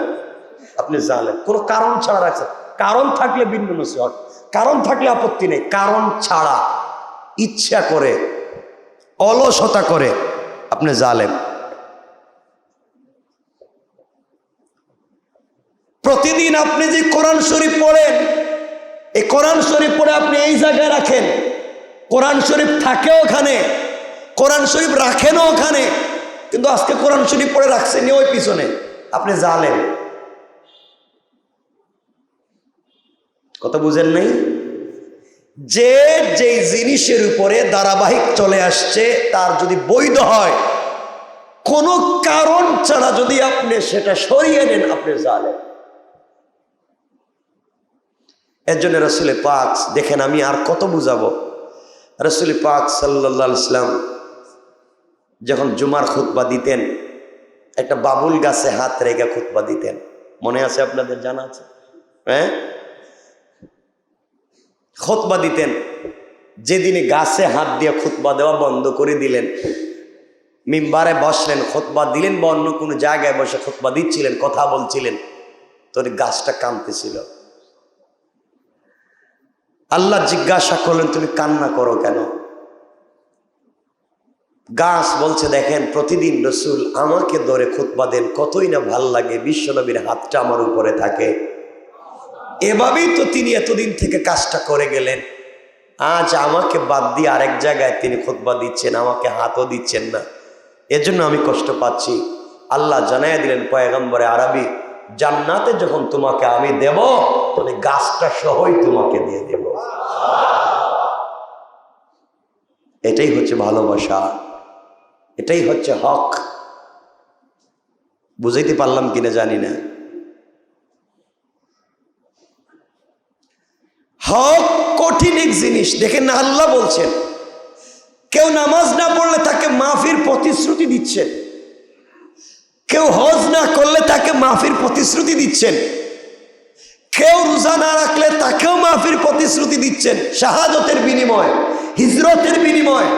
আপনি জানেন কোনো কারণ ছাড়া রাখছেন। কারণ থাকলে ভিন্ন নসিহত, কারণ থাকলে আপত্তি নেই। কারণ ছাড়া ইচ্ছা করে, অলসতা করে আপনি জালেম। প্রতিদিন আপনি যে কোরআন শরীফ পড়েন, এই কোরআন শরীফ পড়ে আপনি এই জায়গায় রাখেন, কোরআন শরীফ থাকে ওখানে, কোরআন শরীফ রাখেনও ওখানে, কিন্তু আজকে কোরআন শরীফ পড়ে রাখছেন ওই পিছনে। আপনি জালেম। কথা বুঝেন নাই? যে যেই জিনিসের উপরে ধারাবাহিক চলে আসছে, তার যদি বৈধ হয়, কোনো কারণ ছাড়া যদি আপনি সেটা সরিয়ে নেন, আপনি জালেম। এর জন্য রসুল পাক দেখেন, আমি আর কত বুঝাবো, রসুল পাক সাল্লাল্লাহু আলাইহি সাল্লাম যখন জুমার খুতবা দিতেন একটা বাবুল গাছে হাত রেখে খুতবা দিতেন। মনে আছে আপনাদের? জানা আছে? হ্যাঁ, খুতবা দিতেন। যেদিনে গাছে হাত দিয়ে খুতবা দেওয়া বন্ধ করে দিলেন, মিম্বারে বসলেন, খুতবা দিলেন বা অন্য কোনো জায়গায় বসে খুতবা দিচ্ছিলেন, কথা বলছিলেন, তোর গাছটা কাঁদতেছিল। আল্লাহ জিজ্ঞাসা করলেন, তুমি কান্না করো কেন? গাছ বলছে, দেখেন প্রতিদিন রসুল আমাকে ধরে খুতবা দেন, কতই না ভাল লাগে, বিশ্বনবীর হাতটা আমার উপরে থাকে। এভাবেই তো তিনি এতদিন থেকে কাজটা করে গেলেন। আজ আমাকে বাদ দিয়ে আরেক জায়গায় তিনি খুতবা দিচ্ছেন, আমাকে হাতও দিচ্ছেন না, এজন্য আমি কষ্ট পাচ্ছি। আল্লাহ জানাইয়া দিলেন পয়গম্বরে আরবি, জান্নাতে যখন তোমাকে আমি দেব, তাহলে গাছটা সহই তোমাকে দিয়ে দেব। এটাই হচ্ছে ভালোবাসা, এটাই হচ্ছে হক। বুঝাইতে পারলাম কিনা জানি না। হক কঠিন এক জিনিস। দেখেন না, আল্লাহ বলছেন কেউ নামাজ না পড়লে তাকে মাফির প্রতিশ্রুতি দিচ্ছেন, কেউ হজ না করলে তাকে মাফির প্রতিশ্রুতি দিচ্ছেন, কেউ রোজা না রাখলে তাকেও মাফির প্রতিশ্রুতি দিচ্ছেন, শাহাদতের বিনিময়, হিজরতের বিনিময়।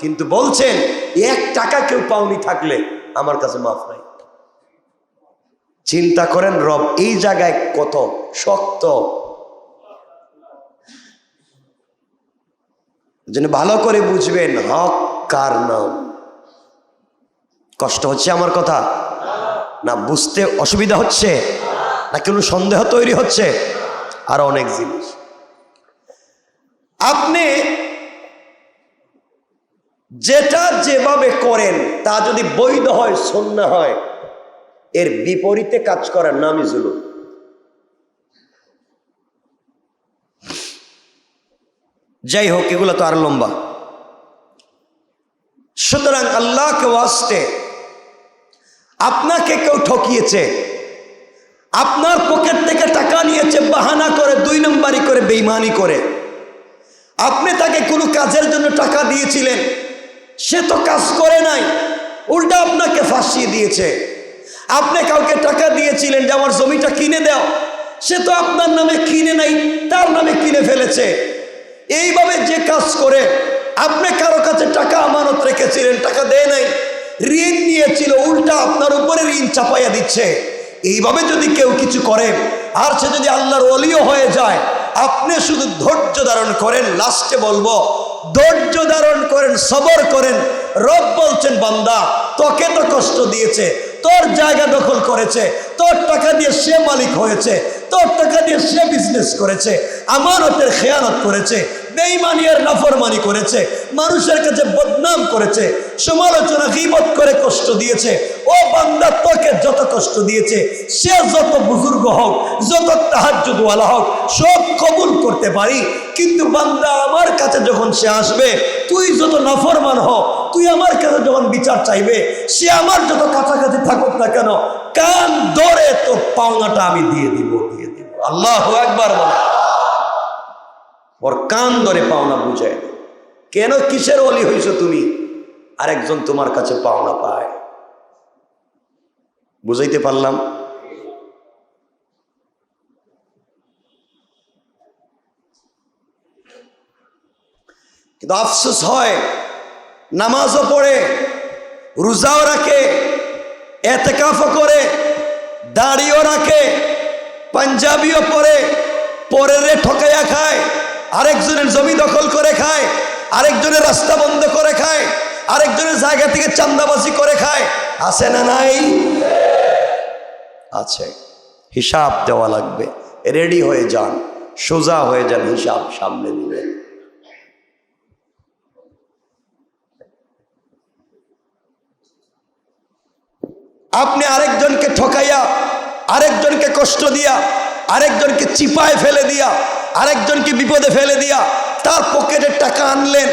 কিন্তু বলছেন 1 টাকা কেউ পাওনি থাকলে আমার কাছে মাফ নাই। চিন্তা করেন রব এই জায়গায় কত শক্ত। যেন ভালো করে বুঝবেন হক কার নাম। কষ্ট হচ্ছে আমার কথা? না বুঝতে অসুবিধা হচ্ছে? না কোনো সন্দেহ তৈরি হচ্ছে? আর অনেক জিনিস আপনি যেটা যেভাবে করেন তা যদি বৈধ হয়, সুন্নাহ হয়, এর বিপরীতে কাজ করার নামই জুলুম। যাই হোক, এগুলো তো আর লম্বা। সুতরাং আল্লাহকে ওয়াস্তে, আপনাকে কেউ ঠকিয়েছে, আপনার পকেট থেকে টাকা নিয়েছে বাহানা করে, 2 নম্বরি করে, বেঈমানি করে। আপনি তাকে কোনো কাজের জন্য টাকা দিয়েছিলেন, সে তো কাজ করে নাই, উল্টা আপনাকে ফাঁসিয়ে দিয়েছে। আপনি কাউকে টাকা দিয়েছিলেন যে আমার জমিটা কিনে দাও, সে তো আপনার নামে কিনে নাই, তার নামে কিনে ফেলেছে। এইভাবে যে কাজ করে, আপনি কারো কাছে টাকা আমানত রেখেছিলেন, টাকা দেয় নাই, ঋণ নিয়েছিল, উল্টা আপনার উপরে ঋণ চাপাইয়া দিচ্ছে। এইভাবে যদি কেউ কিছু করে, আর সে যদি আল্লাহর ওলিও হয়ে যায়, আপনি শুধু ধৈর্য ধারণ করেন। লাস্টে বলবো, ধৈর্য ধারণ করেন, সবর করেন। রব বলছেন, বান্দা তোকে তো কষ্ট দিয়েছে, তোর জায়গা দখল করেছে, তোর টাকা দিয়ে সে মালিক হয়েছে, তোর টাকা দিয়ে সে বিজনেস করেছে, আমানতের খেয়ানত করেছে, বেঈমানি আর নাফরমানি করেছে, মানুষের কাছে বদনাম করেছে, সমালোচনা গীবত করে কষ্ট দিয়েছে। ও বান্দা, তোকে যত কষ্ট দিয়েছে, সে যত বুজুর্গ হোক, যত তাহাজ্জুদওয়ালা হোক, সব কবুল করতে পারি। কিন্তু বান্দা আমার কাছে যখন সে আসবে, তুই যত নাফরমান হোক, তুই আমার কাছে যখন বিচার চাইবে, সে আমার যত কাছাকাছি থাকুক না কেন, কান ধরে তোর পাওনাটা আমি দিয়ে দিব। আল্লাহু আকবার বলে, ওর কান ধরে পাওনা বুঝায়। কেন, কিসের ওলি হইছো তুমি? আরেকজন তোমার কাছে পাওনা পায়। বুঝাইতে পারলাম? কিন্তু আফসোস হয়, নামাজও পড়ে, রোজাও রাখে, এতেকাফও করে, দাড়িও রাখে, পাঞ্জাবিও পরে, পরের ঠকাইয়া খায়, আরেকজনের জমি দখল করে খায়, আরেকজনের রাস্তা বন্ধ করে খায়, আরেকজনের জায়গা থেকে চান্দাবাজি করে খায়। আছে না নাই? আছে। হিসাব দেওয়া লাগবে। রেডি হয়ে যান, সোজা হয়ে যান, হিসাব সামনে দিবেন। আপনি আরেকজনকে ঠকাইয়া, আরেকজনকে কষ্ট দিয়া, আরেকজনকে চিপায় ফেলে দিয়া, আরেকজনকে বিপদে ফেলে দিয়া, তার পকেটের টাকা আনলেন,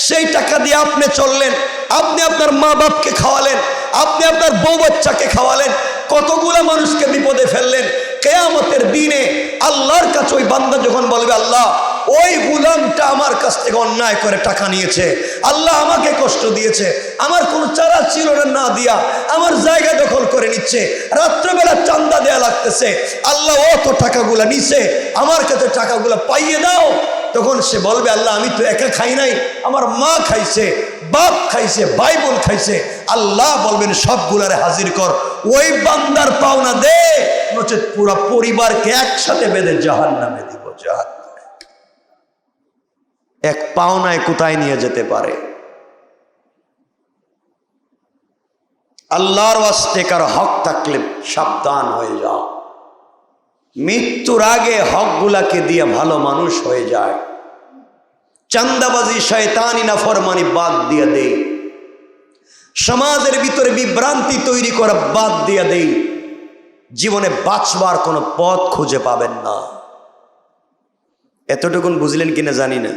সেই টাকা দিয়ে আপনি চললেন, আপনি আপনার মা বাপকে খাওয়ালেন, আপনি আপনার বউ বাচ্চাকে খাওয়ালেন, কতগুলো মানুষকে বিপদে ফেললেন। কিয়ামতের দিনে আল্লাহর কাছে ওই বান্দা যখন বলবে, আল্লাহ ওই গোলামটা আমার কাছ থেকে অন্যায় করে টাকা নিয়েছে, আল্লাহ আমাকে কষ্ট দিয়েছে, আমার কোনো চারা ছিল না দিয়া আমার জায়গা দখল করে নিচ্ছে, রাত্রেবেলা চান্দা দেয়া লাগতেছে, আল্লাহ ও তো টাকাগুলা নিছে, আমার কাছে টাকাগুলা পাইয়ে দাও। তখন সে বলবে, আল্লাহ আমি তো একা খাই নাই, আমার মা খাইছে, বাপ খাইছে, ভাই বোন খাইছে। আল্লাহ বলবেন সবগুলারে হাজির কর, ওই বান্দার পাওনা দে, নচেত পুরা পরিবারকে একসাথে বেঁধে জাহান্নামে দিব। জাহান্নামে এক পাওনায় কোথায় নিয়ে যেতে পারে? আল্লাহর ওয়াস্তে কারো হক থাকলে সাবধান হয়ে যাও। মৃত্যুর আগে হকগুলাকে দিয়ে ভালো মানুষ হয়ে যায়। চান্দাবাজি শয়তানি নাফরমানি বাদ দিয়ে দেই, সমাজের ভিতরে বিভ্রান্তি তৈরি করা বাদ দিয়ে দেই, জীবনে বাঁচবার কোনো পথ খুঁজে পাবেন না। এতটুকুন বুঝলেন কিনা জানি না,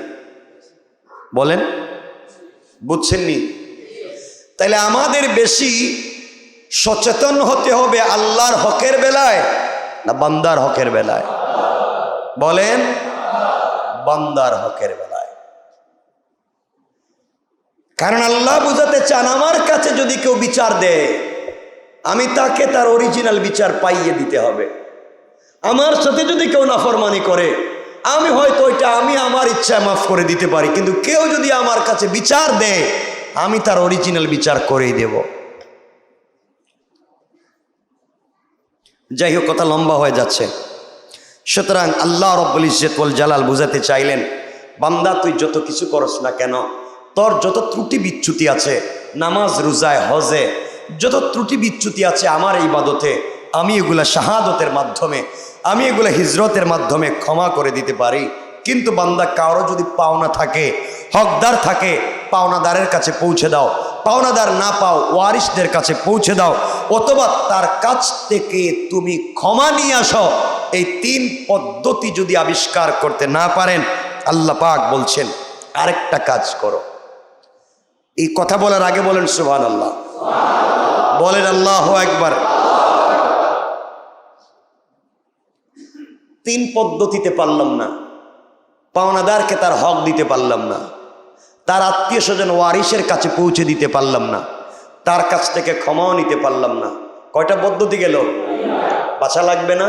বলেন বুঝছেননি? তাইলে আমাদের বেশি সচেতন হতে হবে আল্লাহর হকের বেলায় না বান্দার হকের বেলায়? বলেন বান্দার হকের বেলায়। কারণ আল্লাহ বুঝাতে চান, আমার কাছে যদি কেউ বিচার দেয়, আমি তাকে তার অরিজিনাল বিচার পাইয়ে দিতে হবে। আমার সাথে যদি কেউ নাফরমানি করে, আমি হয়তো ওইটা আমি আমার ইচ্ছায় মাফ করে দিতে পারি, কিন্তু কেউ যদি আমার কাছে বিচার দেয়, আমি তার অরিজিনাল বিচার করেই দেব। যাই হোক, কথা লম্বা হয়ে যাচ্ছে। সুতরাং আল্লাহ রব্বুল ইজ্জত ওয়াল জালাল বুঝাতে চাইলেন, বান্দা তুই যত কিছু করস না কেন, তোর যত ত্রুটি বিচ্যুতি আছে নামাজ রোজায় হজে, যত ত্রুটি বিচ্যুতি আছে আমার ইবাদতে, আমি এগুলা শাহাদতের মাধ্যমে, আমি এগুলা হিজরতের মাধ্যমে ক্ষমা করে দিতে পারি। কিন্তু বান্দা কারো যদি পাওনা থাকে, হকদার থাকে, পাওনাদারের কাছে পৌঁছে দাও, পাওনাদার না পাও ওয়ারিসদের কাছে পৌঁছে দাও, অথবা তার কাছ থেকে তুমি ক্ষমা নিয়ে আসো। এই তিন পদ্ধতি যদি আবিষ্কার করতে না পারেন, আল্লাহ পাক বলছেন আরেকটা কাজ করো। এই কথা বলার আগে বলেন সুবহানাল্লাহ, বলেন আল্লাহু আকবার। তিন পদ্ধতিতে পারলাম না, পাওনাদারকে তার হক দিতে পারলাম না, তার আত্মীয় স্বজন ওয়ারিসের কাছে পৌঁছে দিতে পারলাম না, তার কাছ থেকে ক্ষমাও নিতে পারলাম না। কয়টা পদ্ধতি গেল? বাছা লাগবে না?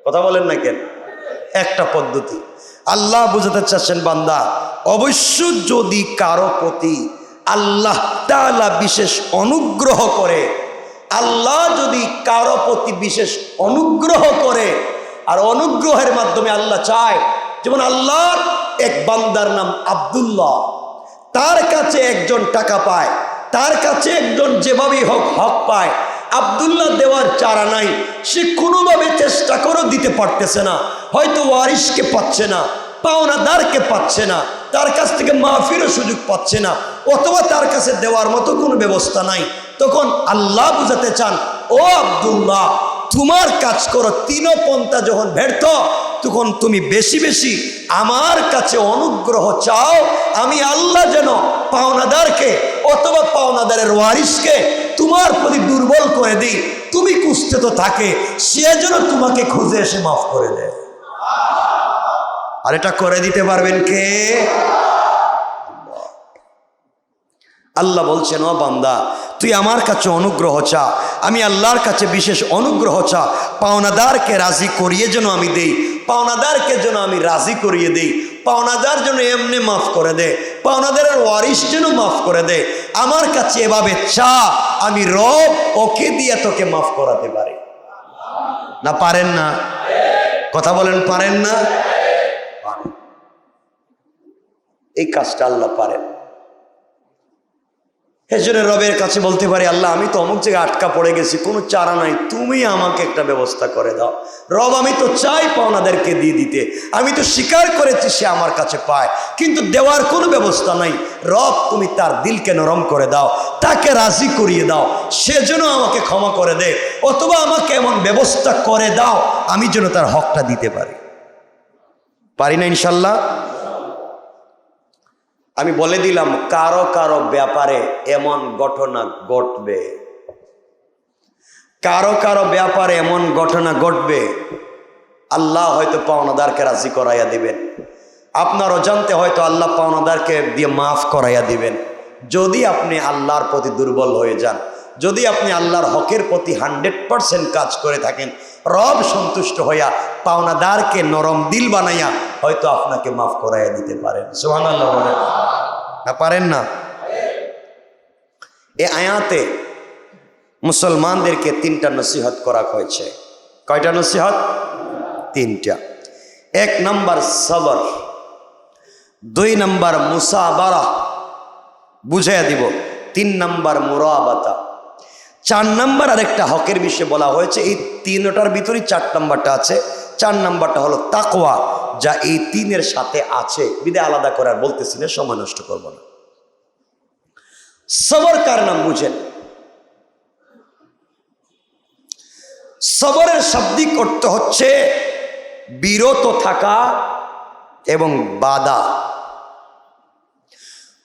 কথা বলেন না কেন? একটা পদ্ধতি। আল্লাহ বুঝাতে চাচ্ছেন, বান্দা অবশ্য যদি কারো প্রতি আল্লাহ তাআলা বিশেষ অনুগ্রহ করে, আল্লাহ যদি কারো প্রতি বিশেষ অনুগ্রহ করে, আর অনুগ্রহের মাধ্যমে আল্লাহ চায়, যেমন আল্লাহর এক বান্দার নাম আব্দুল্লাহ, তার কাছে একজন টাকা পায়, তার কাছে একজন যেভাবেই হোক হক পায়, আব্দুল্লাহ দেওয়ার চারা নাই, সে কোনোভাবে চেষ্টা করেও দিতে পারতেছে না, হয়তো ওয়ারিসকে পাচ্ছে না, পাওনাদারকে পাচ্ছে না, তার কাছ থেকে মাফিরও সুযোগ পাচ্ছে না, অথবা তার কাছে দেওয়ার মতো কোনো ব্যবস্থা নাই। তখন আল্লাহ বুঝাতে চান, ও আব্দুল্লাহ তোমার কাজ করো, তিন পন্থা যখন ব্যর্থ, তখন তুমি বেশি বেশি আমার কাছে অনুগ্রহ চাও, আমি আল্লাহ যেন পাওনাদারকে অথবা পাওনাদারের ওয়ারিসকে তোমার প্রতি দুর্বল করে দিই, তুমি খুঁজতে তো থাকে, সে যেন তোমাকে খুঁজে এসে মাফ করে দেয়। আর এটা করে দিতে পারবেন কে? আল্লাহ বলছেন, ও বান্দা তুই আমার কাছে অনুগ্রহ চা, আমি আল্লাহর কাছে বিশেষ অনুগ্রহ চা, পাওনাদারকে রাজি করিয়ে যেন আমি দেই, পাওনাদারকে যেন আমি রাজি করিয়ে দেই, পাওনাদার যেন এমনি মাফ করে দে, পাওনাদারের ওয়ারিস যেন মাফ করে দে, আমার কাছে এভাবে চা, আমি রব ওকে দিয়ে তোকে মাফ করাতে পারি। না পারেন না? কথা বলেন, পারেন না? এই কাজটা আল্লাহ পারেন। এজন্য রবের কাছে বলতে পারি, আল্লাহ আমি তো অমুক জায়গায় আটকা পড়ে গেছি, কোনো চারা নাই, তুমি আমাকে একটা ব্যবস্থা করে দাও। রব আমি তো চাই পাওনাদেরকে দিয়ে দিতে, আমি তো স্বীকার করেছি সে আমার কাছে পায়, কিন্তু দেওয়ার কোনো ব্যবস্থা নাই। রব তুমি তার দিলকে নরম করে দাও, তাকে রাজি করিয়ে দাও, সে যেন আমাকে ক্ষমা করে দে, অথবা আমাকে এমন ব্যবস্থা করে দাও আমি যেন তার হকটা দিতে পারি। পারি না ইনশাল্লাহ? আমি বলে দিলাম, কারো কারো ব্যাপারে এমন ঘটনা ঘটবে, কারো কারো ব্যাপারে এমন ঘটনা ঘটবে, আল্লাহ হয়তো পাওনাদারকে রাজি করাইয়া দিবেন, আপনার অজান্তে হয়তো আল্লাহ পাওনাদারকে দিয়ে মাফ করাইয়া দিবেন। যদি আপনি আল্লাহর প্রতি দুর্বল হয়ে যান, যদি আপনি আল্লাহর হকের প্রতি 100% কাজ করে থাকেন, রব সন্তুষ্ট হইয়া পাওনাদারকে নরম দিল বানাইয়া হয়তো আপনাকে মাফ করাইয়া দিতে পারেন। সুবহানাল্লাহ বলেন না? পারেন না? এ আয়াতে মুসলমানদেরকে 3টা নসিহত করা হয়েছে। কয়টা নসিহত? 3টা। 1 নম্বর সবর, 2 নম্বর মুসাবারা, বুঝাইয়া দিব, 3 নম্বর মুরাবাতা, 4 নম্বর আরেকটা হকের বিষয়ে বলা হয়েছে। এই 3টার ভিতরেই 4 নম্বরটা আছে। 4 নম্বরটা হলো তাকওয়া, যা এই 3-এর সাথে আছে, বিদে আলাদা করে আর বলতেছি না, সময় নষ্ট করব না। সবর কার নাম বুঝেন? সবরের শাব্দিক অর্থ হচ্ছে বিরত থাকা এবং বাধা।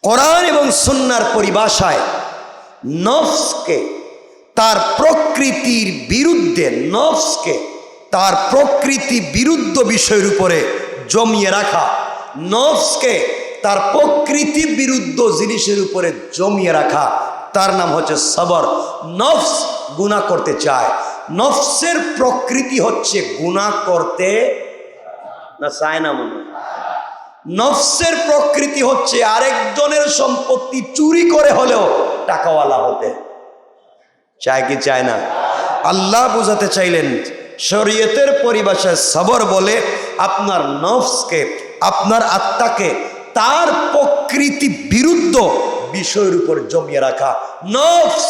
কোরআন এবং সুন্নাহর পরিভাষায় নফসকে তার প্রকৃতির বিরুদ্ধে, নফসকে তার প্রকৃতি বিরুদ্ধ বিষয়ের উপরে জমিয়ে রাখা, নফসকে তার প্রকৃতি বিরুদ্ধ জিনিসের উপরে জমিয়ে রাখা, তার নাম হচ্ছে সবর। নফস গুনাহ করতে চায়, নফসের প্রকৃতি হচ্ছে গুনাহ করতে না চায় না। মনে নফসের প্রকৃতি হচ্ছে আরেকজনের সম্পত্তি চুরি করে হলেও টাকাওয়ালা হতে চায়, কি চায় না? আল্লাহ বুঝাতে চাইলেন শরীয়তের পরিভাষায় সবর বলে আপনার নফসকে, আপনার আত্মাকে তার প্রকৃতি বিরুদ্ধ বিষয়ের উপর জমিয়ে রাখা। নফস,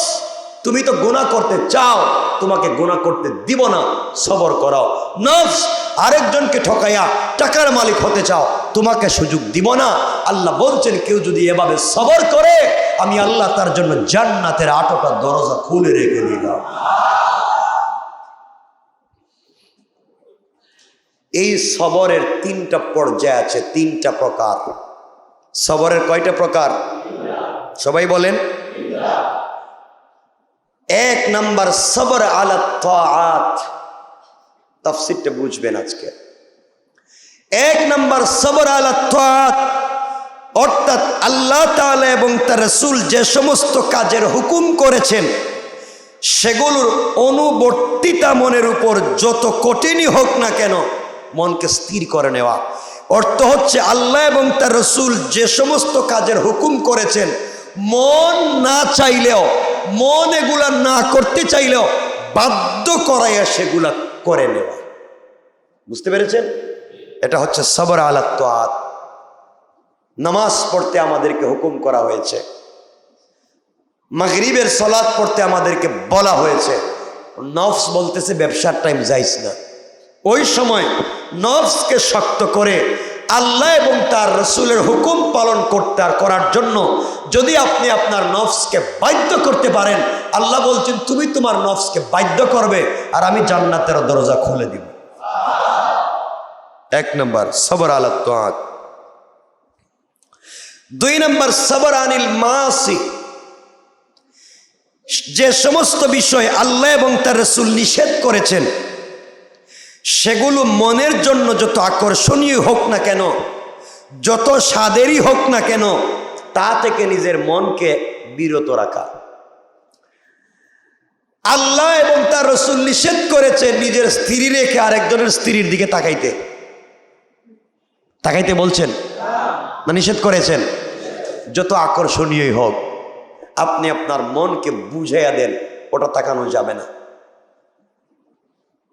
তুমি তো গুনাহ করতে চাও, তোমাকে গুনাহ করতে দিব না, সবর করাও। নফস, আরেকজনকে ঠকাইয়া টাকার মালিক হতে চাও, তোমাকে সুযোগ দিব না। আল্লাহ বলছেন কেউ যদি এভাবে সবর করে, আমি আল্লাহ তার জন্য জান্নাতের 8টা দরজা খুলে রেখে দিলাম। এই সবরের 3টা পর্যায় আছে, 3টা প্রকার। সবরের কয়টা প্রকার? সবাই বলেন। 1 নম্বর সবর আলা তাআত, তাফসীরটা বুঝবেন আজকে। 1 নম্বর সবর আলা তাআত, অর্থাৎ আল্লাহ তাআলা এবং তার রাসূল যে সমস্ত কাজের হুকুম করেছেন সেগুলোর অনুবর্তিতা মনের উপর যত কঠিনই হোক না কেন মনকে স্থির করে নেওয়া। অর্থ হচ্ছে আল্লাহ এবং তার রাসূল যে সমস্ত কাজের হুকুম করেছেন, মন না চাইলেও, মন এগুলা না করতে চাইলেও বাধ্য করাইয়া সেগুলা করে নেওয়া। বুঝতে পেরেছেন? এটা হচ্ছে সবর আলা তাআত। নামাজ পড়তে আমাদেরকে হুকুম করা হয়েছে, মাগরিবের সালাত পড়তে আমাদেরকে বলা হয়েছে। নফস বলতেছে ব্যবসার টাইম যাইস না। ওই সময় নফসকে শক্ত করে আল্লাহ এবং তার রাসূলের হুকুম পালন করতে আর করার জন্য যদি আপনি আপনার নফসকে বাধ্য করতে পারেন, আল্লাহ বলছেন তুমি তোমার নফসকে বাধ্য করবে আর আমি জান্নাতের দরজা খুলে দিব। 1 নম্বর সবর আলা তাআত। 2 নম্বর সবর আনিল মাসি, যে সমস্ত বিষয় আল্লাহ এবং তার রাসূল নিষেধ করেছেন সেগুলো মনের জন্য যত আকর্ষণীয় হোক না কেন, যত স্বাদেরই হোক না কেন, তা থেকে নিজের মনকে বিরত রাখা। আল্লাহ এবং তার রাসূল নিষেধ করেছে নিজের স্ত্রী রেখে আরেকজনের স্ত্রীর দিকে তাকাইতে। তাকাইতে বলছেন না নিষেধ করেছেন? যত আকর্ষণীয় হোক আপনি আপনার মনকে বুঝাইয়া দেন ওটা তাকানো যাবে না।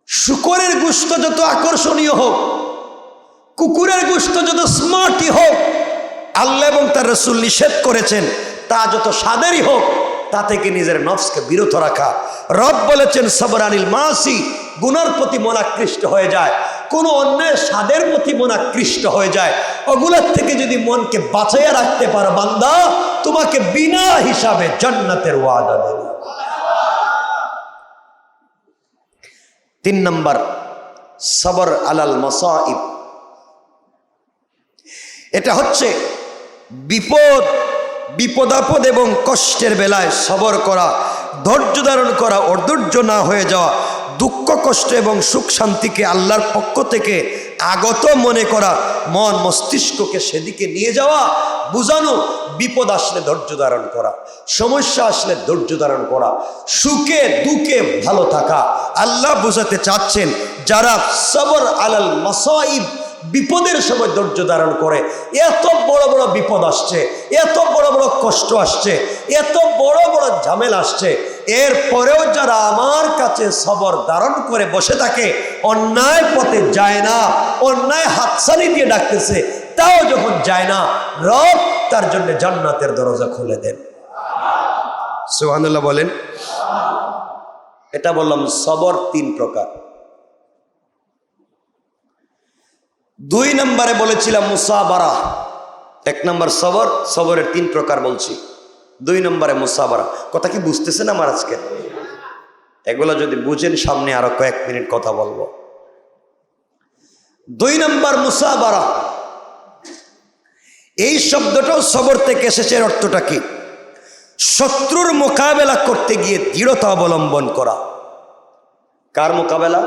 শুকরের গোশত যত আকর্ষণীয় হোক, কুকুরের গোশত যত স্মার্টই হোক, আল্লাহ এবং তার রাসূল নিষেধ করেছেন তা যত স্বাদেরই হোক, তা থেকে নিজের নফসকে বিরত রাখা। রব বলেছেন সবর আনিল মাসি, গুনার প্রতি মন আকৃষ্ট হয়ে যায়, কোনো অন্যায় স্বাদের প্রতি মন আকৃষ্ট হয়ে যায়, ওগুলোর থেকে যদি মনকে বাঁচাইয়া রাখতে পারো বান্দা, তোমাকে বিনা হিসাবে জান্নাতের ওয়াদা দেবে। 3 নম্বর সবর আলাল মাসাইব, এটা হচ্ছে বিপদ, বিপদাপদ এবং কষ্টের বেলায় সবর করা। ধৈর্য ধারণ করা, অধৈর্য না হয়ে যাওয়া, দুঃখ কষ্ট এবং সুখ শান্তিকে আল্লাহর পক্ষ থেকে আগত মনে করা, মন মস্তিষ্ককে সেদিকে নিয়ে যাওয়া, বুঝানো, বিপদ আসলে ধৈর্য ধারণ করা, সমস্যা আসলে ধৈর্য ধারণ করা, সুখে দুঃখে ভালো থাকা। আল্লাহ বুঝাতে চাচ্ছেন যারা সবর আলাল মাসাইব, বিপদের সময় ধৈর্য ধারণ করে, এত বড় বড় বিপদ আসছে, এত বড় বড় কষ্ট আসছে, এত বড় বড় ঝামেলা আসছে, এরপরেও যারা আমার কাছে সবর ধারণ করে বসে থাকে, অন্যায় পথে যায় না, অন্যায় হাতছানি দিয়ে ডাকতেছে, তাও যখন যায় না, রব তার জন্য জান্নাতের দরজা খুলে দেন। সুবহানাল্লাহ বলেন। এটা বললাম সবর 3 প্রকার। 2 নম্বরে বলেছিলাম মুসাবারা। 1 নম্বর সবর, সবরের 3 প্রকার বলছি। 2 নম্বরে মুসাবারা। কথা কি বুঝতেছেন আমার আজকে? এগুলো যদি বুঝেন সামনে আরো কয়েক মিনিট কথা বলবো। 2 নম্বর মুসাবারা, এই শব্দটাও সবর থেকে এসেছে। এর অর্থটা কি? শত্রুর মোকাবেলা করতে গিয়ে দৃঢ়তা অবলম্বন করা। কার মোকাবেলা?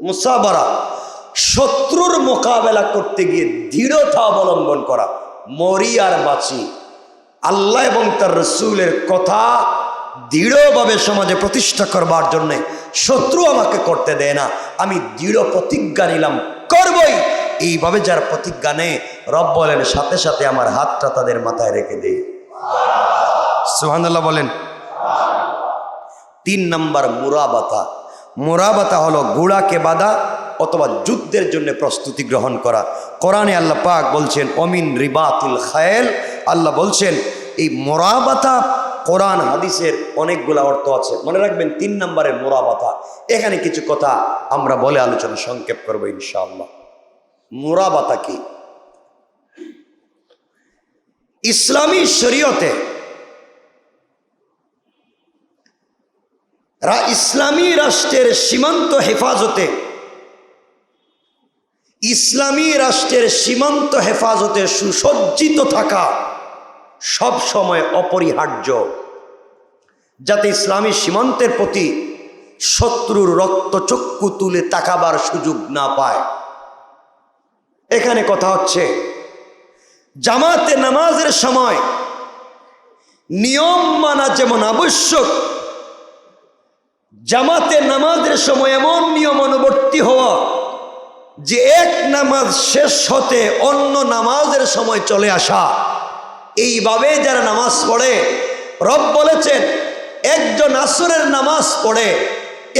মুসাবারা। শত্রুর মোকাবেলা করতে গিয়ে দৃঢ়তা অবলম্বন করা। মরি আর বাঁচি, আল্লাহ এবং তার রসুলের কথা দৃঢ়ভাবে সমাজে প্রতিষ্ঠা করবার জন্যে শত্রু আমাকে করতে দেয় না, আমি দৃঢ় প্রতিজ্ঞা নিলাম, করবই। এইভাবে যার প্রতিজ্ঞা নেয়, রব বলেন সাথে সাথে আমার হাতটা তাদের মাথায় রেখে দেয়। সুবহানাল্লাহ বলেন। 3 নম্বর মুরাবাতা। মুরাবাতা হলো ঘোড়াকে বাঁধা অথবা যুদ্ধের জন্য প্রস্তুতি গ্রহণ করা। কোরআনে আল্লাহ পাক বলছেন অমিন রিবাতিল খায়ল। আল্লাহ বলছেন এই মুরাবাতা, কোরআন হাদিসের অনেকগুলো অর্থ আছে, মনে রাখবেন। 3 নম্বরের মুরাবাতা। এখানে কিছু কথা আমরা বলে আলোচনা সংক্ষেপ করবো ইনশাআল্লাহ। মুরাবাতা কি? ইসলামী শরীয়তে ইসলামী রাষ্ট্রের সীমান্ত হেফাজতে, ইসলামী রাষ্ট্রের সীমান্ত হেফাজতে সুসজ্জিত থাকা সব সময় অপরিহার্য, যাতে ইসলামী সীমান্তের প্রতি শত্রুর রক্তচক্ষু তুলে তাকাবার সুযোগ না পায়। এখানে কথা হচ্ছে জামাতে নামাজের সময় নিয়ম মানা যেমন আবশ্যক, জামাতে নামাজের সময় এমন নিয়ম অনুবর্তী হওয়া যে এক নামাজ শেষ হতে অন্য নামাজের সময় চলে আসা। এইভাবে যারা নামাজ পড়ে, রব বলেছেন একজন আসরের নামাজ পড়ে,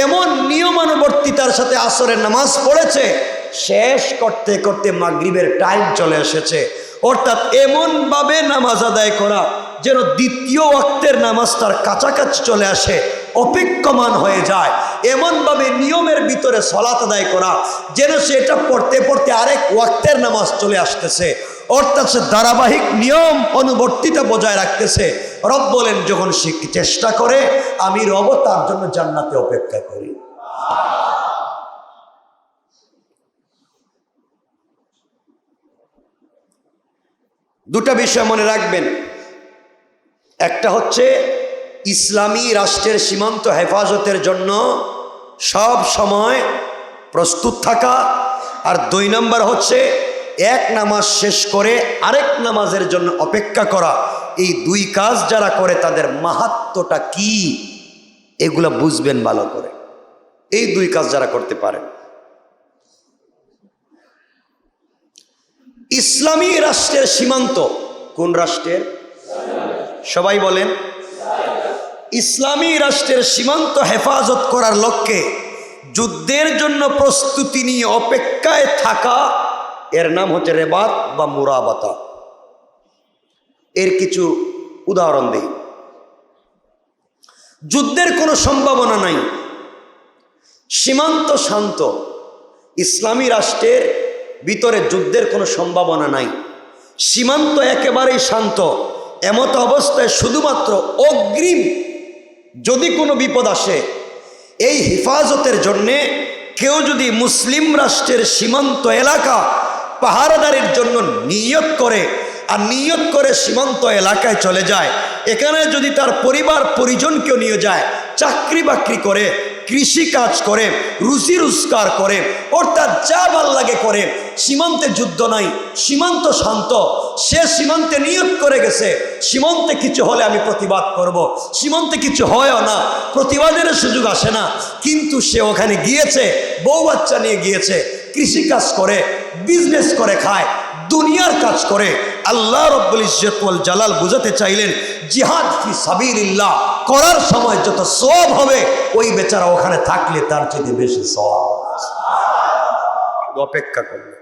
এমন নিয়মানুবর্তিতার সাথে আসরের নামাজ পড়েছে, শেষ করতে করতে মাগরিবের টাইম চলে এসেছে। অর্থাৎ এমনভাবে নামাজ আদায় করা যেন দ্বিতীয় ওয়াক্তের নামাজ তার কাছাকাছি চলে আসে, অপেক্ষমান হয়ে যায়। এমনভাবে নিয়মের ভিতরে সালাত আদায় করা যেন সেটা পড়তে পড়তে আরেক ওয়াক্তের নামাজ চলে আসতেছে। অর্থাৎ সে ধারাবাহিক নিয়ম অনুবর্তিতা বজায় রাখতেছে। রব বলেন যখন সে চেষ্টা করে, আমি রব তার জন্য জান্নাতে অপেক্ষা করি। দুটা বিষয় মনে রাখবেন। একটা হচ্ছে ইসলামী রাষ্ট্রের সীমান্ত হেফাজতের জন্য সব সময় প্রস্তুত থাকা, আর 2 নম্বর হচ্ছে এক নামাজ শেষ করে আরেক নামাজের জন্য অপেক্ষা করা। এই 2 কাজ যারা করে তাদের মাহাত্ম্যটা কি, এগুলা বুঝবেন ভালো করে। এই 2 কাজ যারা করতে পারে, ইসলামী রাষ্ট্রের সীমান্ত, কোন রাষ্ট্রের? সবাই বলেন। ইসলামী রাষ্ট্রের সীমান্ত হেফাজত করার লক্ষ্যে যুদ্ধের জন্য প্রস্তুতি নিয়ে অপেক্ষায় থাকা, এর নাম হচ্ছে রেবাত বা মুরাবাতা। এর কিছু উদাহরণ দেই। যুদ্ধের কোনো সম্ভাবনা নাই, সীমান্ত শান্ত, ইসলামী রাষ্ট্রের ভিতরে যুদ্ধের কোনো সম্ভাবনা নাই, সীমান্ত একেবারেই শান্ত। এমত অবস্থায় শুধুমাত্র অগ্রিম যদি কোনো বিপদ আসে, এই হেফাজতের জন্যে কেউ যদি মুসলিম রাষ্ট্রের সীমান্ত এলাকা পাহারাদারির জন্য নিয়ত করে আর নিয়ত করে সীমান্ত এলাকায় চলে যায়, এখানে যদি তার পরিবার পরিজনকেও নিয়ে যায়, চাকরি বাকরি করে, কৃষি কাজ করে, রুজি রোজগার করে, অর্থাৎ যা ভাল লাগে করে, সীমান্তে যুদ্ধ নাই, সীমান্ত শান্ত, সে সীমান্তে নিয়ত করে গেছে সীমান্তে কিছু হলে আমি প্রতিবাদ করব, সীমান্তে কিছু হয়ও না, প্রতিবাদের সুযোগ আসে না, কিন্তু সে ওখানে গিয়েছে, বউ বাচ্চা নিয়ে গিয়েছে, কৃষি কাজ করে, বিজনেস করে খায়, দুনিয়ার কাজ করে। আল্লাহ রাব্বুল ইজ্জত ওয়াল জালাল বুঝাতে চাইলেন জিহাদ ফি সাবিলিল্লাহ করার সময় যত সওয়াব হবে, ওই বেচারা ওখানে থাকলে তার চেয়ে বেশি সওয়াব। অপেক্ষা করবে।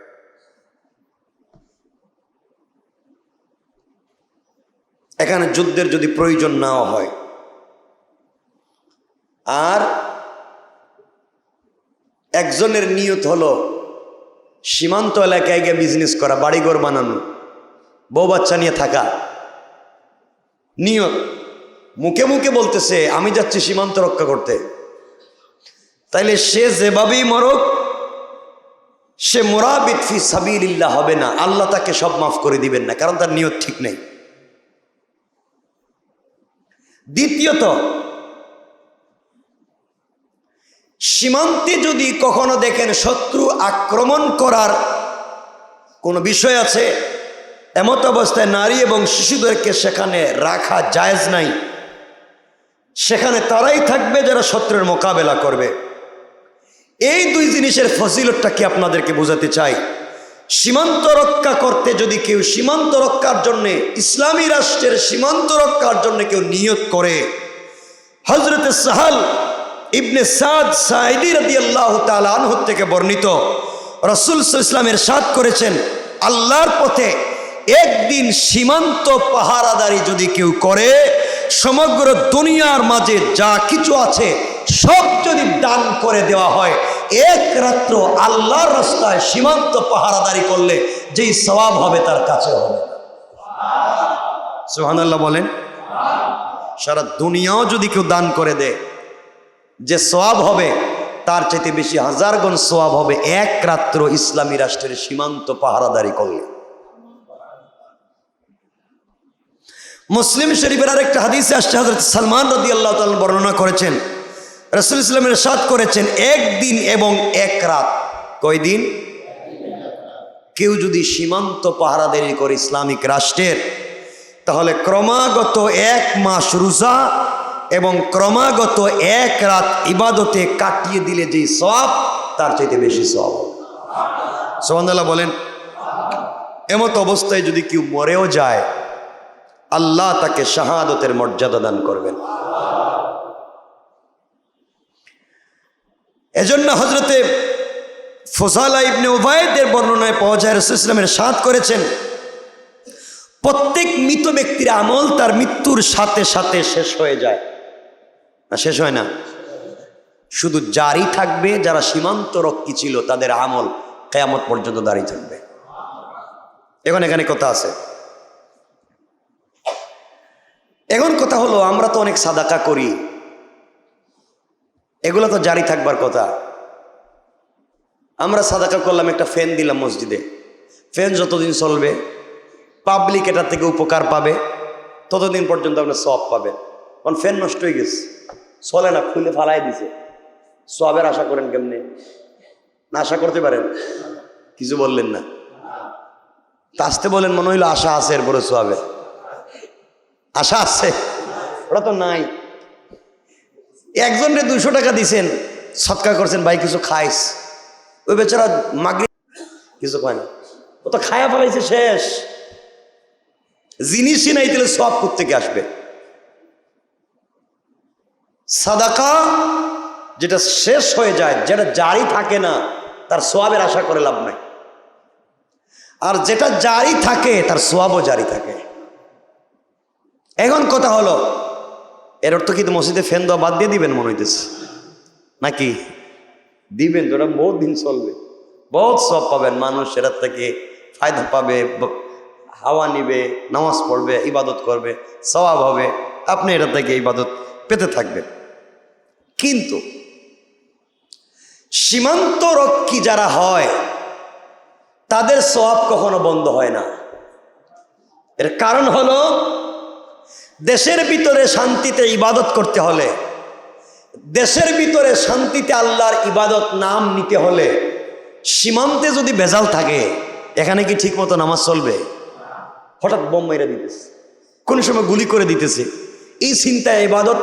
এখানে যুদ্ধের যদি প্রয়োজন নাও হয়, আর একজনের নিয়ত হলো সীমান্ত এলাকায় গিয়ে বিজনেস করা, বাড়িঘর বানানো, বউ বাচ্চা নিয়ে থাকা, নিয়ত মুখে মুখে বলতেছে আমি যাচ্ছি সীমান্ত রক্ষা করতে, তাইলে সে যেভাবেই মরক, সে মুরাবিত ফি সাবিলিল্লাহ হবে না, আল্লাহ তাকে সব মাফ করে দিবেন না, কারণ তার নিয়ত ঠিক নেই। দ্বিতীয়ত, সীমান্তে যদি কখনো দেখেন শত্রু আক্রমণ করার কোনো বিষয় আছে, এমত অবস্থায় নারী এবং শিশুদেরকে সেখানে রাখা জায়েজ নাই। সেখানে তারাই থাকবে যারা শত্রুর মোকাবেলা করবে। এই দুই জিনিসের ফজিলতটা কি আপনাদেরকে বোঝাতে চাই। সীমান্ত রক্ষা করতে যদি কেউ সীমান্ত রক্ষার জন্য, ইসলামী রাষ্ট্রের সীমান্ত রক্ষার জন্য কেউ নিয়ত করে, হযরত সাহাল ইবনে সাদ সাঈদী রাদিয়াল্লাহু তাআলা আনহু থেকে বর্ণিত, রাসূল সাল্লাল্লাহু আলাইহি ওয়াসাল্লাম ইরশাদ করেছেন, আল্লাহর পথে একদিন সীমান্ত পাহারাদারি যদি কেউ করে, সমগ্র দুনিয়ার মাঝে যা কিছু আছে সব যদি দান করে দেওয়া হয়, এক রাত্র আল্লাহর রাস্তায় সীমান্ত পাহারাদারি করলে যেই সওয়াব হবে তার কাছে হবে। সুবহানাল্লাহ বলেন। সারা দুনিয়াও যদি কেউ দান করে দেয়, যে সওয়াব হবে তার চাইতে বেশি হাজার গুণ সওয়াব হবে এক রাত্র ইসলামী রাষ্ট্রের সীমান্ত পাহারাদারি করলে। মুসলিম শরীফের আরেকটা হাদিসে আসছে, হযরত সালমান রাদিয়াল্লাহু তাআলা বর্ণনা করেছেন, রাসূল সাল্লাল্লাহু আলাইহি ওয়াসাল্লাম ইরশাদ করেছেন, একদিন এবং এক রাত, কয়দিন? কেউ যদি সীমান্ত পাহারাদারি করে ইসলামিক রাষ্ট্রের, তাহলে ক্রমাগত এক মাস রোজা এবং ক্রমাগত এক রাত ইবাদতে কাটিয়ে দিলে যেই সওয়াব, তার চাইতে বেশি সওয়াব। সুবহানাল্লাহ বলেন। এমত অবস্থায় যদি কেউ মরেও যায়, আল্লাহ তাকে শাহাদতের মর্যাদা দান করবেন। এজন্য হযরতে ফুসালা ইবনে উবাইদের বর্ণনায় পাওয়া যায়, রাসূল সাল্লাল্লাহু আলাইহি ওয়াসাল্লাম ইরশাদ করেছেন, প্রত্যেক মৃত ব্যক্তির আমল তার মৃত্যুর সাথে সাথে শেষ হয়ে যায় না? শেষ হয় না, শুধু জারি থাকবে। যারা সীমান্ত রক্ষী ছিল তাদের আমল কিয়ামত পর্যন্ত দাঁড়িয়ে থাকবে। এখানে কথা আছে। এখন কথা হলো, আমরা তো অনেক সাদাকা করি, এগুলো তো জারি থাকবার কথা। আমরা সাদাকা করলাম, একটা ফ্যান দিলাম মসজিদে, ফ্যান যতদিন চলবে পাবলিক এটার থেকে উপকার পাবে, ততদিন পর্যন্ত আপনি সওয়াব পাবেন। কারণ ফ্যান নষ্ট হয়ে গেছে, চলে না, খুলে ফালাই দিছে, সওয়াবের আশা করেন কেমনে? না আশা করতে পারেন? কিছু বললেন না, আসতে বলেন, মনে হইলো আশা আছে, এরপরে সওয়াবের আশা আছে, ওরা তো নাই। একজনকে 200 টাকা দিছেন, সৎকার করছেন, ভাই কিছু খাইস, ওই বেচারা মাগরিব কিছু খায় না, ও তো খায়া ফেলাইছে, শেষ। জিনিসই নাই, তাহলে সওয়াব কোত্থেকে আসবে? সাদাকা যেটা শেষ হয়ে যায়, যেটা জারি থাকে না, তার সওয়াবের আশা করে লাভ নাই। আর যেটা জারি থাকে তার সওয়াবও জারি থাকে। এখন কথা হলো, এর অর্থ কি মসজিদে ফ্যান দেওয়া বাদ দিয়ে দিবেন মনে হইতেছে নাকি? দিবেন তো, ওটা বহুত দিন চলবে, বহুত সওয়াব পাবেন, মানুষ এটার থেকে ফায়দা পাবে, হাওয়া নিবে, নামাজ পড়বে, ইবাদত করবে, সওয়াব হবে, আপনি এটা থেকে ইবাদত পেতে থাকবেন। কিন্তু সীমান্ত রক্ষী যারা হয় তাদের সওয়াব কখনো বন্ধ হয় না। এর কারণ হলো দেশের ভিতরে শান্তিতে ইবাদত করতে হলে, দেশের ভিতরে শান্তিতে আল্লাহর ইবাদত নাম নিতে হলে সীমান্তে যদি ভেজাল থাকে, এখানে কি ঠিক মতো নামাজ চলবে? হঠাৎ বোম মেরে দিতেছে, কোন সময় গুলি করে দিতেছে, এই চিন্তায় ইবাদত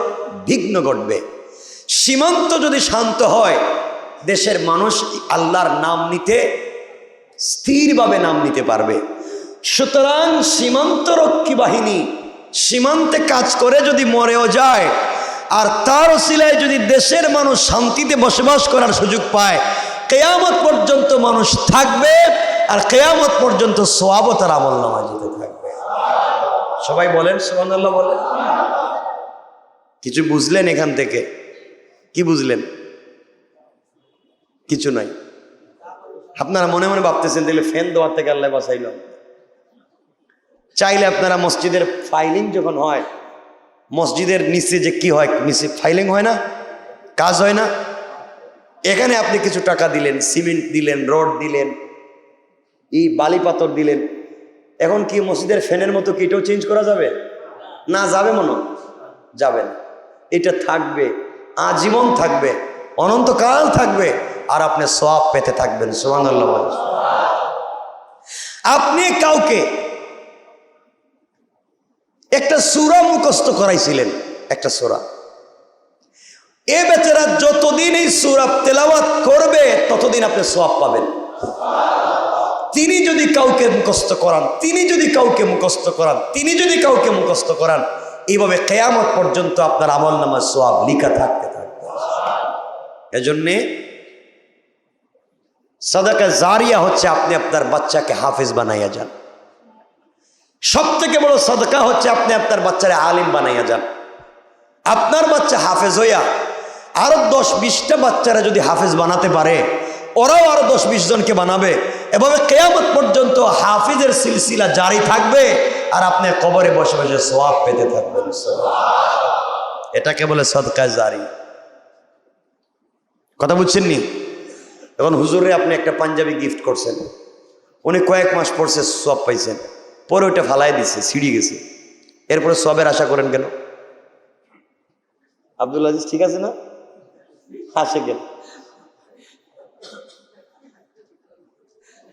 বিঘ্ন ঘটবে। সীমান্ত যদি শান্ত হয়, দেশের মানুষ আল্লাহর নাম নিতে স্থিরভাবে নাম নিতে পারবে। সুতরাং সীমান্তরক্ষী বাহিনী সীমান্তে কাজ করে যদি মরেও যায়, আর তার ওসিলায় যদি দেশের মানুষ শান্তিতে বসবাস করার সুযোগ পায়, কিয়ামত পর্যন্ত মানুষ থাকবে, আর কিয়ামত পর্যন্ত সওয়াব ও তার আমলনামায় যেতে থাকবে। সবাই বলেন সুবহানাল্লাহ বলেন। কিছু বুঝলেন এখান থেকে? কি বুঝলেন? কিছু নাই। আপনারা মনে মনে ভাবতেছেন তাহলে ফ্যান দেওয়ার থেকে আল্লাহ বাঁচাইল। চাইলে আপনারা মসজিদের ফাইলিং যখন হয়, মসজিদের নিচে যে কি হয়, নিচে ফাইলিং হয় না, কাজ হয় না, এখানে আপনি কিছু টাকা দিলেন, সিমেন্ট দিলেন, রড দিলেন, এই বালি পাথর দিলেন, এখন কি মসজিদের ফ্যানের মতো কি এটাও চেঞ্জ করা যাবে? না, যাবে মনে যাবে না। এটা থাকবে, আজীবন থাকবে, অনন্তকাল থাকবে, আর আপনি সওয়াব পেতে থাকবেন। সুবহানাল্লাহ। আপনি কাউকে একটা সূরা মুখস্থ করাইছিলেন, একটা সূরা, এ বেচারা যতদিন এই সূরা তেলাওয়াত করবে ততদিন আপনি সওয়াব পাবেন। তিনি যদি কাউকে মুখস্থ করান, তিনি যদি কাউকে মুখস্থ করান, তিনি যদি কাউকে মুখস্থ করান, এইভাবে কিয়ামত পর্যন্ত আপনার আমলনামায় সওয়াব লেখা থাকতে থাকবে। এজন্যে সাদাকা জারিয়া হচ্ছে আপনি আপনার বাচ্চাকে হাফেজ বানাইয়া যান। সব থেকে বড় সাদকা হচ্ছে আপনি আপনার বাচ্চারে আলিম বানাইয়া যান। আপনার বাচ্চা হাফেজ হইয়া আরো 10-20টা বাচ্চারা যদি হাফেজ বানাতে পারে, ওরাও আরো 10-20 জনকে বানাবে। এভাবে কিয়ামত পর্যন্ত হাফিজের সিলসিলা জারি থাকবে, আর আপনি কবরে বসে বসে সওয়াব পেতে থাকবেন। এটাকে বলে সাদকা জারি। কথা বুঝছেন নি? এখন হুজুরে আপনি একটা পাঞ্জাবি গিফট করছেন, উনি কয়েক মাস পড়ছে, সওয়াব পাইছেন, পরে ওইটা ফালাই দিচ্ছে, ছিঁড়ে গেছে, এরপরে সওয়াবের আশা করেন কেন? আব্দুল আজিজ ঠিক আছে না? আসে কেন?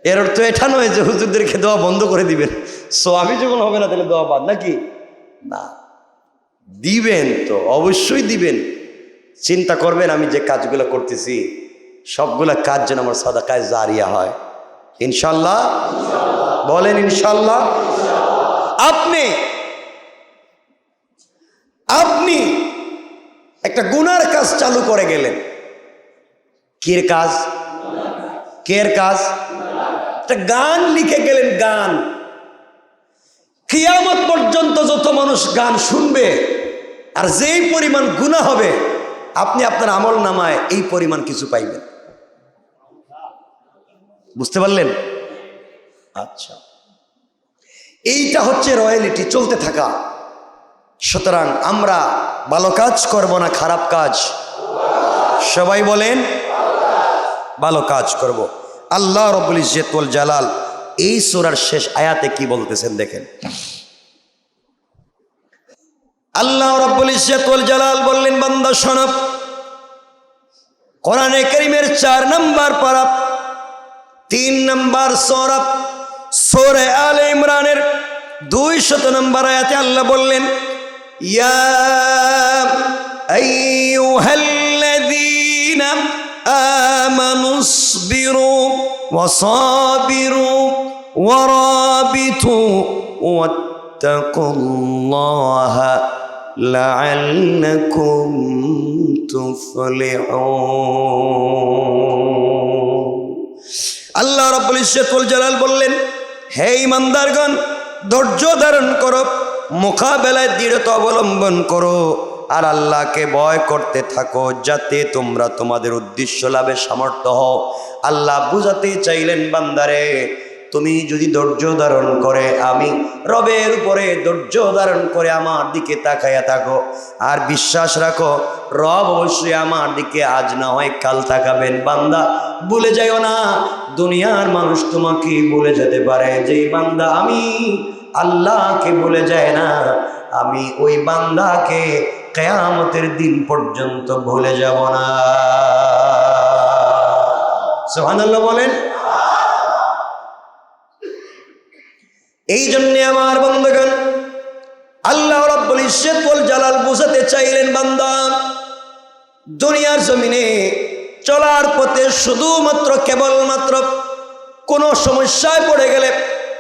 এর অর্থ এটা নয় যে হুজুরদেরকে দোয়া বন্ধ করে দিবেন, সওয়াবই যখন হবে না তাহলে দোয়া বাদ নাকি? না, দিবেন তো, অবশ্যই দিবেন। চিন্তা করবেন আমি যে কাজগুলো করতেছি সবগুলা কাজ যেন আমার সাদাকায়ে জারিয়া হয়, ইনশাল্লাহ। বলেন ইনশাল্লাহ। আপনি একটা গুনার কাজ চালু করে গেলেন। কির কাজ? কের কাজ? একটা গান লিখে গেলেন, গান। কিয়ামত পর্যন্ত যত মানুষ গান শুনবে, আর যেই পরিমাণ গুনাহ হবে, আপনি আপনার আমল নামায় এই পরিমাণ কিছু পাইবেন। বুঝতে পারলেন? আচ্ছা, এইটা হচ্ছে রয়্যালিটি, চলতে থাকা। সুতরাং আমরা ভালো কাজ করব না খারাপ কাজ? সবাই বলেন ভালো কাজ করব। আল্লাহ রাব্বুল ইজ্জত ওয়াল জালাল এই সূরার শেষ আয়াতে কি বলতেছেন দেখেন। আল্লাহ রাব্বুল ইজ্জত ওয়াল জালাল বললেন, বান্দা শোনো, কোরআনে কারীমের 4 নম্বর পারা 3 নম্বর সূরা সূরা আলে ইমরানের 200 নম্বর আয়াতে আল্লাহ বললেন, ইয়া আইয়ুহাল্লাযীনা আমানুসবিরু ওয়াসাবিরু ওয়ারাবিতু ওয়াত্তাকুল্লাহা লাআল্লাকুম তুফলিহুন। আল্লাহ রাব্বুল ইজ্জত ওয়াল জালাল বললেন, হে ঈমানদারগণ, ধৈর্য ধারণ করো, মোকাবেলায় দৃঢ়তা অবলম্বন করো, আর আল্লাহকে ভয় করতে থাকো, যাতে তোমরা তোমাদের উদ্দেশ্য লাভে সামর্থ্য হও। আল্লাহ বুঝাতে চাইলেন, বান্দারে তুমি যদি ধৈর্য ধারণ করে, আমি রবের উপরে ধৈর্য ধারণ করে আমার দিকে তাকাইয়া থাকো, আর বিশ্বাস রাখো রব অবশ্যই আমার দিকে আজ না হয় কাল তাকাবেন। বান্দা ভুলে যাইও না, দুনিয়ার মানুষ তোমাকে ভুলে যেতে পারে যে বান্দা আমি আল্লাহকে ভুলে যায় না, আমি ওই বান্দাকে কিয়ামতের দিন পর্যন্ত ভুলে যাব না। সুবহানাল্লাহ বলেন। এই জন্য আমার বন্ধুগণ, আল্লাহ রাব্বুল ইজ্জত ওয়াল জালাল বুঝাতে চাইলেন, বান্দা দুনিয়ার জমিনে চলার পথে শুধুমাত্র কেবলমাত্র কোনো সমস্যায় পড়ে গেলে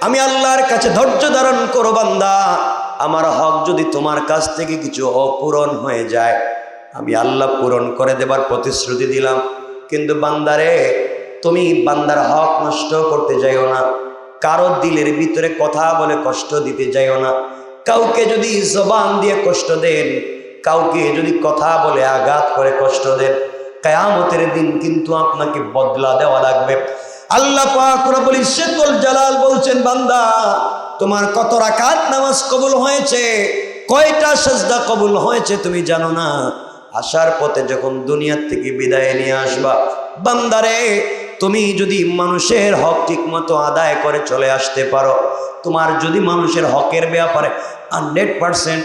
আমি আল্লাহর কাছে ধৈর্য ধারণ করো বান্দা। আমার হক যদি তোমার কাছ থেকে কিছু অপূরণ হয়ে যায়, আমি আল্লাহ পূরণ করে দেবার প্রতিশ্রুতি দিলাম। কিন্তু বান্দারে, তুমি বান্দার হক নষ্ট করতে যাইও না, কারো দিলের ভিতরে কথা বলে কষ্ট দিতে যাইও না। কাউকে যদি জবান দিয়ে কষ্ট দেন, কাউকে যদি কথা বলে আঘাত করে কষ্ট দেন, কিয়ামতের দিন কিন্তু আপনাকে বদলা দেওয়া লাগবে। আল্লাহ পাক রব্বুল ইজ্জত ওয়াল জালাল বলছেন, বান্দা তোমার কত রাকাত নামাজ কবুল হয়েছে, কয়টা সিজদা কবুল হয়েছে তুমি জানো না? আসার পথে যখন দুনিয়ার থেকে বিদায় নিয়ে আসবা, বান্দারে তুমি যদি মানুষের হক ঠিক মতো আদায় করে চলে আসতে পারো, তোমার যদি মানুষের হকের ব্যাপারে 100%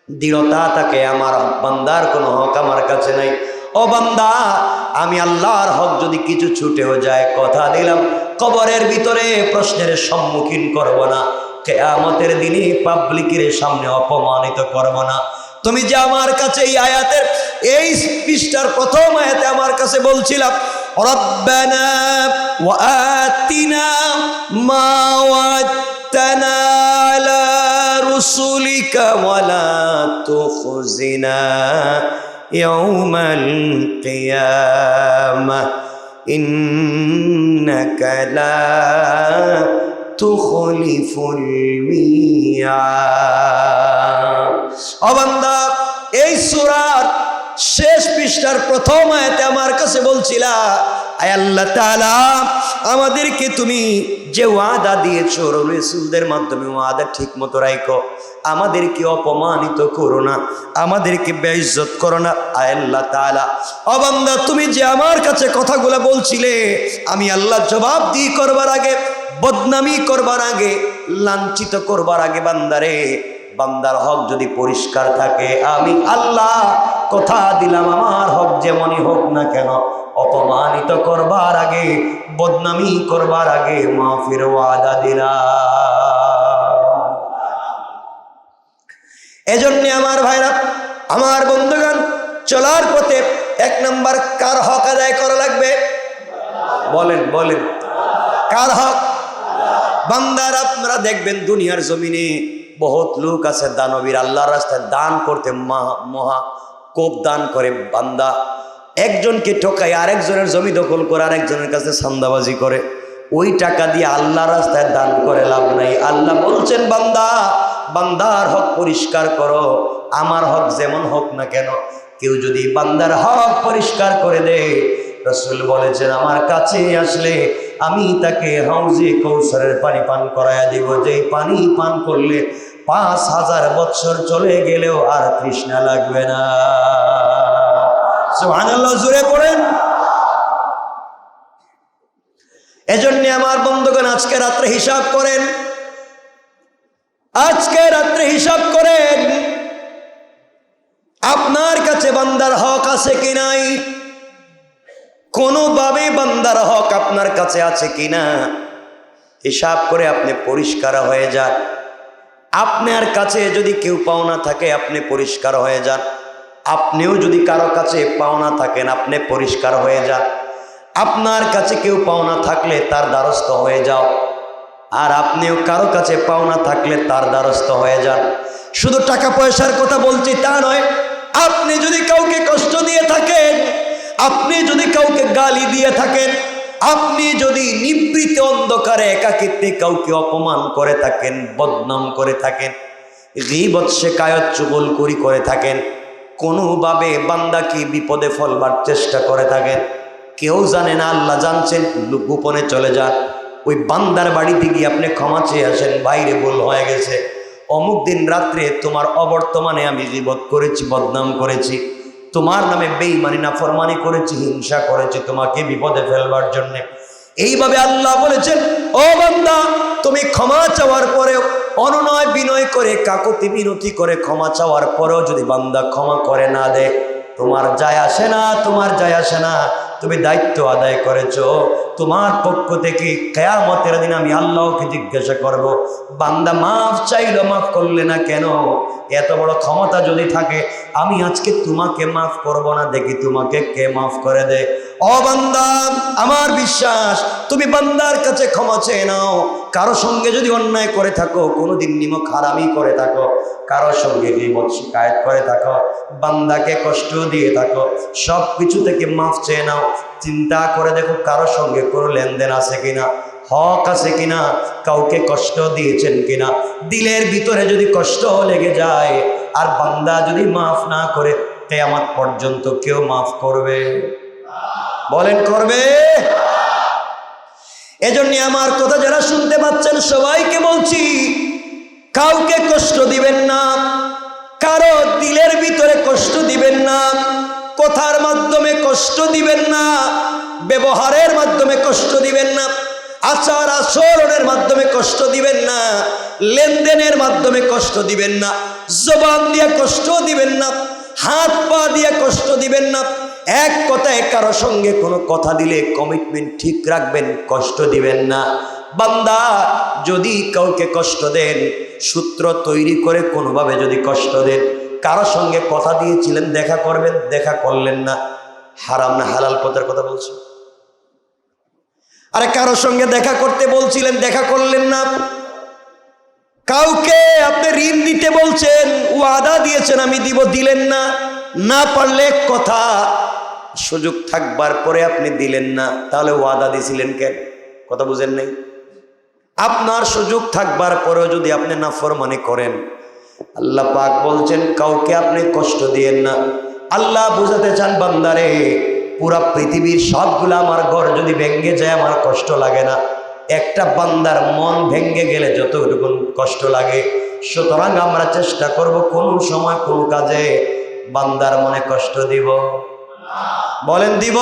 দৃঢ়তা থাকে, আমার বান্দার কোনো হক আমার কাছে নাই, ও বান্দা আমি আল্লাহর হক যদি কিছু ছুটেও যায়, কথা দিলাম কবরের ভিতরে প্রশ্নের সম্মুখীন করব না, কিয়ামতের দিনে পাবলিকের সামনে অপমানিত করব না। তুমি যে আমার কাছে এই আয়াতের এই পৃষ্ঠার প্রথম আয়াতে আমার কাছে বলছিলাম, রব্বানা ওয়া আতিনা মা ওয়া'আদতানা আলা রুসুলিকা ওয়া লা তুখজিনা ইয়াউমাল কিয়ামাহ ইন্নাকা লা তুখলিফুল মিয়াদ। ও বান্দা, এই সূরার শেষ পৃষ্ঠার প্রথম আয়াতে আমার কাছে বলছিলা, আয় আল্লাহ তাআলা আমাদেরকে তুমি যে ওয়াদা দিয়েছো রাসূলদের মাধ্যমে ওয়াদা ঠিক মতো রাখো, আমাদেরকে অপমানিত করো না, আমাদেরকে বেইজ্জত করো না। আয় আল্লাহ তাআলা, ও বান্দা তুমি যে আমার কাছে কথাগুলো বলছিলে, আমি আল্লাহ জবাব দিয়ে করবার আগে, বদনামি করবার আগে, লাঞ্ছিত করবার আগে, বান্দারে বান্দার হক যদি পরিষ্কার থাকে, আমি আল্লাহ কথা দিলাম আমার হক যেমনই হোক না কেন, অপমানিত করবার আগে, বদনামি করবার আগে মাফির ওয়াদা দিলাম। এজন্য আমার ভাইরা, আমার বন্ধুগণ, চলার পথে 1 নাম্বার কার হক আদায় করা লাগবে? বলেন বলেন, কার হক? বান্দার আপনারা দেখবেন দুনিয়ার জমিনে বহুত লোক আছে দানবীর, আল্লাহর রাস্তায় দান করতে মহা কোপ দান করে। বান্দা একজনকে ঠকায় আরেকজনের জমি দখল করে আরেকজনের কাছে চাঁদাবাজি করে, ওই টাকা দিয়ে আল্লাহর রাস্তায় দান করে লাভ নাই। আল্লাহ বলছেন, বান্দা বান্দার হক পরিষ্কার করো, আমার হক যেমন হোক না কেন। কেউ যদি বান্দার হক পরিষ্কার করে দেয়, রাসূল বলেছেন আমার কাছে আসলে আমি তাকে হাউজে কৌসারের পানি পান করায়া দিব, যে পানি পান করলে 5000 বছর চলে গেলেও আর তৃষ্ণা লাগবে না। সুবহানাল্লাহ, জোরে পড়েন। এজন্য আমার বন্ধুগণ, আজকে রাত্রে হিসাব করেন, আজকে রাত্রে হিসাব করেন আপনার কাছে বান্দার হক আছে কি নাই, কোনোভাবে বান্দার হক আপনার কাছে আছে কিনা হিসাব করে আপনি পরিষ্কার হয়ে যান। আপনার কাছে যদি কেউ পাওনা থাকে আপনি পরিষ্কার হয়ে যান, আপনিও যদি কারো কাছে পাওনা থাকেন আপনি পরিষ্কার হয়ে যান। আপনার কাছে কেউ পাওনা থাকলে তার দ্বারস্থ হয়ে যাও, আর আপনিও কারো কাছে পাওনা থাকলে তার দ্বারস্থ হয়ে যান। শুধু টাকা পয়সার কথা বলছি তা নয়, আপনি যদি কাউকে কষ্ট দিয়ে থাকেন, আপনি যদি কাউকে গালি দিয়ে থাকেন, আপনি যদি নিবৃত্ত অন্ধকারে একাকিত্বে কাউকে অপমান করে থাকেন, বদনাম করে থাকেন, গীবত শিকায়ত চুগলখড়ি করে থাকেন, কোনোভাবে বান্দাকে বিপদে ফেলবার চেষ্টা করে থাকেন, কেউ জানে না আল্লাহ জানছেন, গোপনে চলে যান, ওই বান্দার বাড়িতে গিয়ে আপনি ক্ষমা চেয়ে আসেন, বাইরে ভুল হয়ে গেছে, অমুক দিন রাত্রে তোমার অবর্তমানে আমি গীবত করেছি, বদনাম করেছি, তোমার নামে বেঈমানি নাফরমানি করেছি, হিংসা করেছি তোমাকে বিপদে ফেলবার জন্য। এইভাবে আল্লাহ বলেছেন, ও বান্দা তুমি ক্ষমা চাওয়ার পরেও অনুনয় বিনয় করে কাকুতি মিনতি করে ক্ষমা চাওয়ার পরেও যদি বান্দা ক্ষমা করে না দেয়, তোমার যায় আসে না, তোমার যায় আসে না, তুমি দায়িত্ব আদায় করেছো। তোমার পক্ষ থেকে কিয়ামতের দিন আমি আল্লাহকে জিজ্ঞাসা করব, বান্দা মাফ চাইলো, মাফ করলে না কেন? এত বড় ক্ষমতা যদি থাকে, আমি আজকে তোমাকে মাফ করব না, দেখি তোমাকে কে মাফ করে দেয়। ও বান্দা, আমার বিশ্বাস তুমি বান্দার কাছে ক্ষমা চেয়ে নাও। কারো সঙ্গে যদি অন্যায় করে থাকো, কোনোদিন নিমক হারামি করে থাকো, কারো সঙ্গে গীবত শিকায়েত করে থাকো, বান্দাকে কষ্ট দিয়ে থাকো, সব কিছু থেকে মাফ চেয়ে নাও। চিন্তা করে দেখো কারো সঙ্গে কোনো লেনদেন আছে কিনা, হক আছে কিনা, কাউকে কষ্ট দিয়েছেন কিনা। দিলের ভিতরে যদি কষ্ট লেগে যায় আর বান্দা যদি মাফ না করে, কিয়ামত পর্যন্ত কেউ মাফ করবে? বলেন করবে? এজন্য আমার কথা যারা শুনতে পাচ্ছেন সবাইকে বলছি, কাউকে কষ্ট দিবেন না, কারো দিলের ভিতরে কষ্ট দিবেন না, কথার মাধ্যমে কষ্ট দিবেন না, ব্যবহারের মাধ্যমে কষ্ট দিবেন না, আচার আচরণের মাধ্যমে কষ্ট দিবেন না, লেনদেনের মাধ্যমে কষ্ট দিবেন না, জবান দিয়ে কষ্ট দিবেন না, হাত পা দিয়ে কষ্ট দিবেন না। এক কথায় কারো সঙ্গে কোনো কথা দিলে কমিটমেন্ট ঠিক রাখবেন, কষ্ট দিবেন না। বান্দা যদি কাউকে কষ্ট দেন, সূত্র তৈরি করে কোনোভাবে যদি কষ্ট দেন, কারো সঙ্গে কথা দিয়েছিলেন দেখা করবেন, দেখা করলেন না, হারাম না হালাল পথের কথা বলছি। আরে কারো সঙ্গে দেখা করতে বলছিলেন, দেখা করলেন না। কাউকে আপনি ঋণ দিতে বলছেন, ওয়াদা দিয়েছেন আমি দিব, দিলেন না। না পারলে কথা, সুযোগ থাকবার পরে আপনি দিলেন না, তাহলে ওয়াদা দিয়েছিলেন কেন? কথা বুঝেন নাই? আপনার সুযোগ থাকবার পরেও যদি আপনি নাফরমানি করেন, আল্লাহ পাক বলছেন কাউকে আপনি কষ্ট দিয়েন না। আল্লাহ বুঝাতে চান বান্দারে, পুরা পৃথিবীর সবগুলো আমার ঘর যদি ভেঙ্গে যায় আমার কষ্ট লাগে না, একটা বান্দার মন ভেঙ্গে গেলে যতটুকু কষ্ট লাগে। সুতরাং আমরা চেষ্টা করব কোন সময় কোন কাজে বান্দার মনে কষ্ট দিব? বলেন দিব?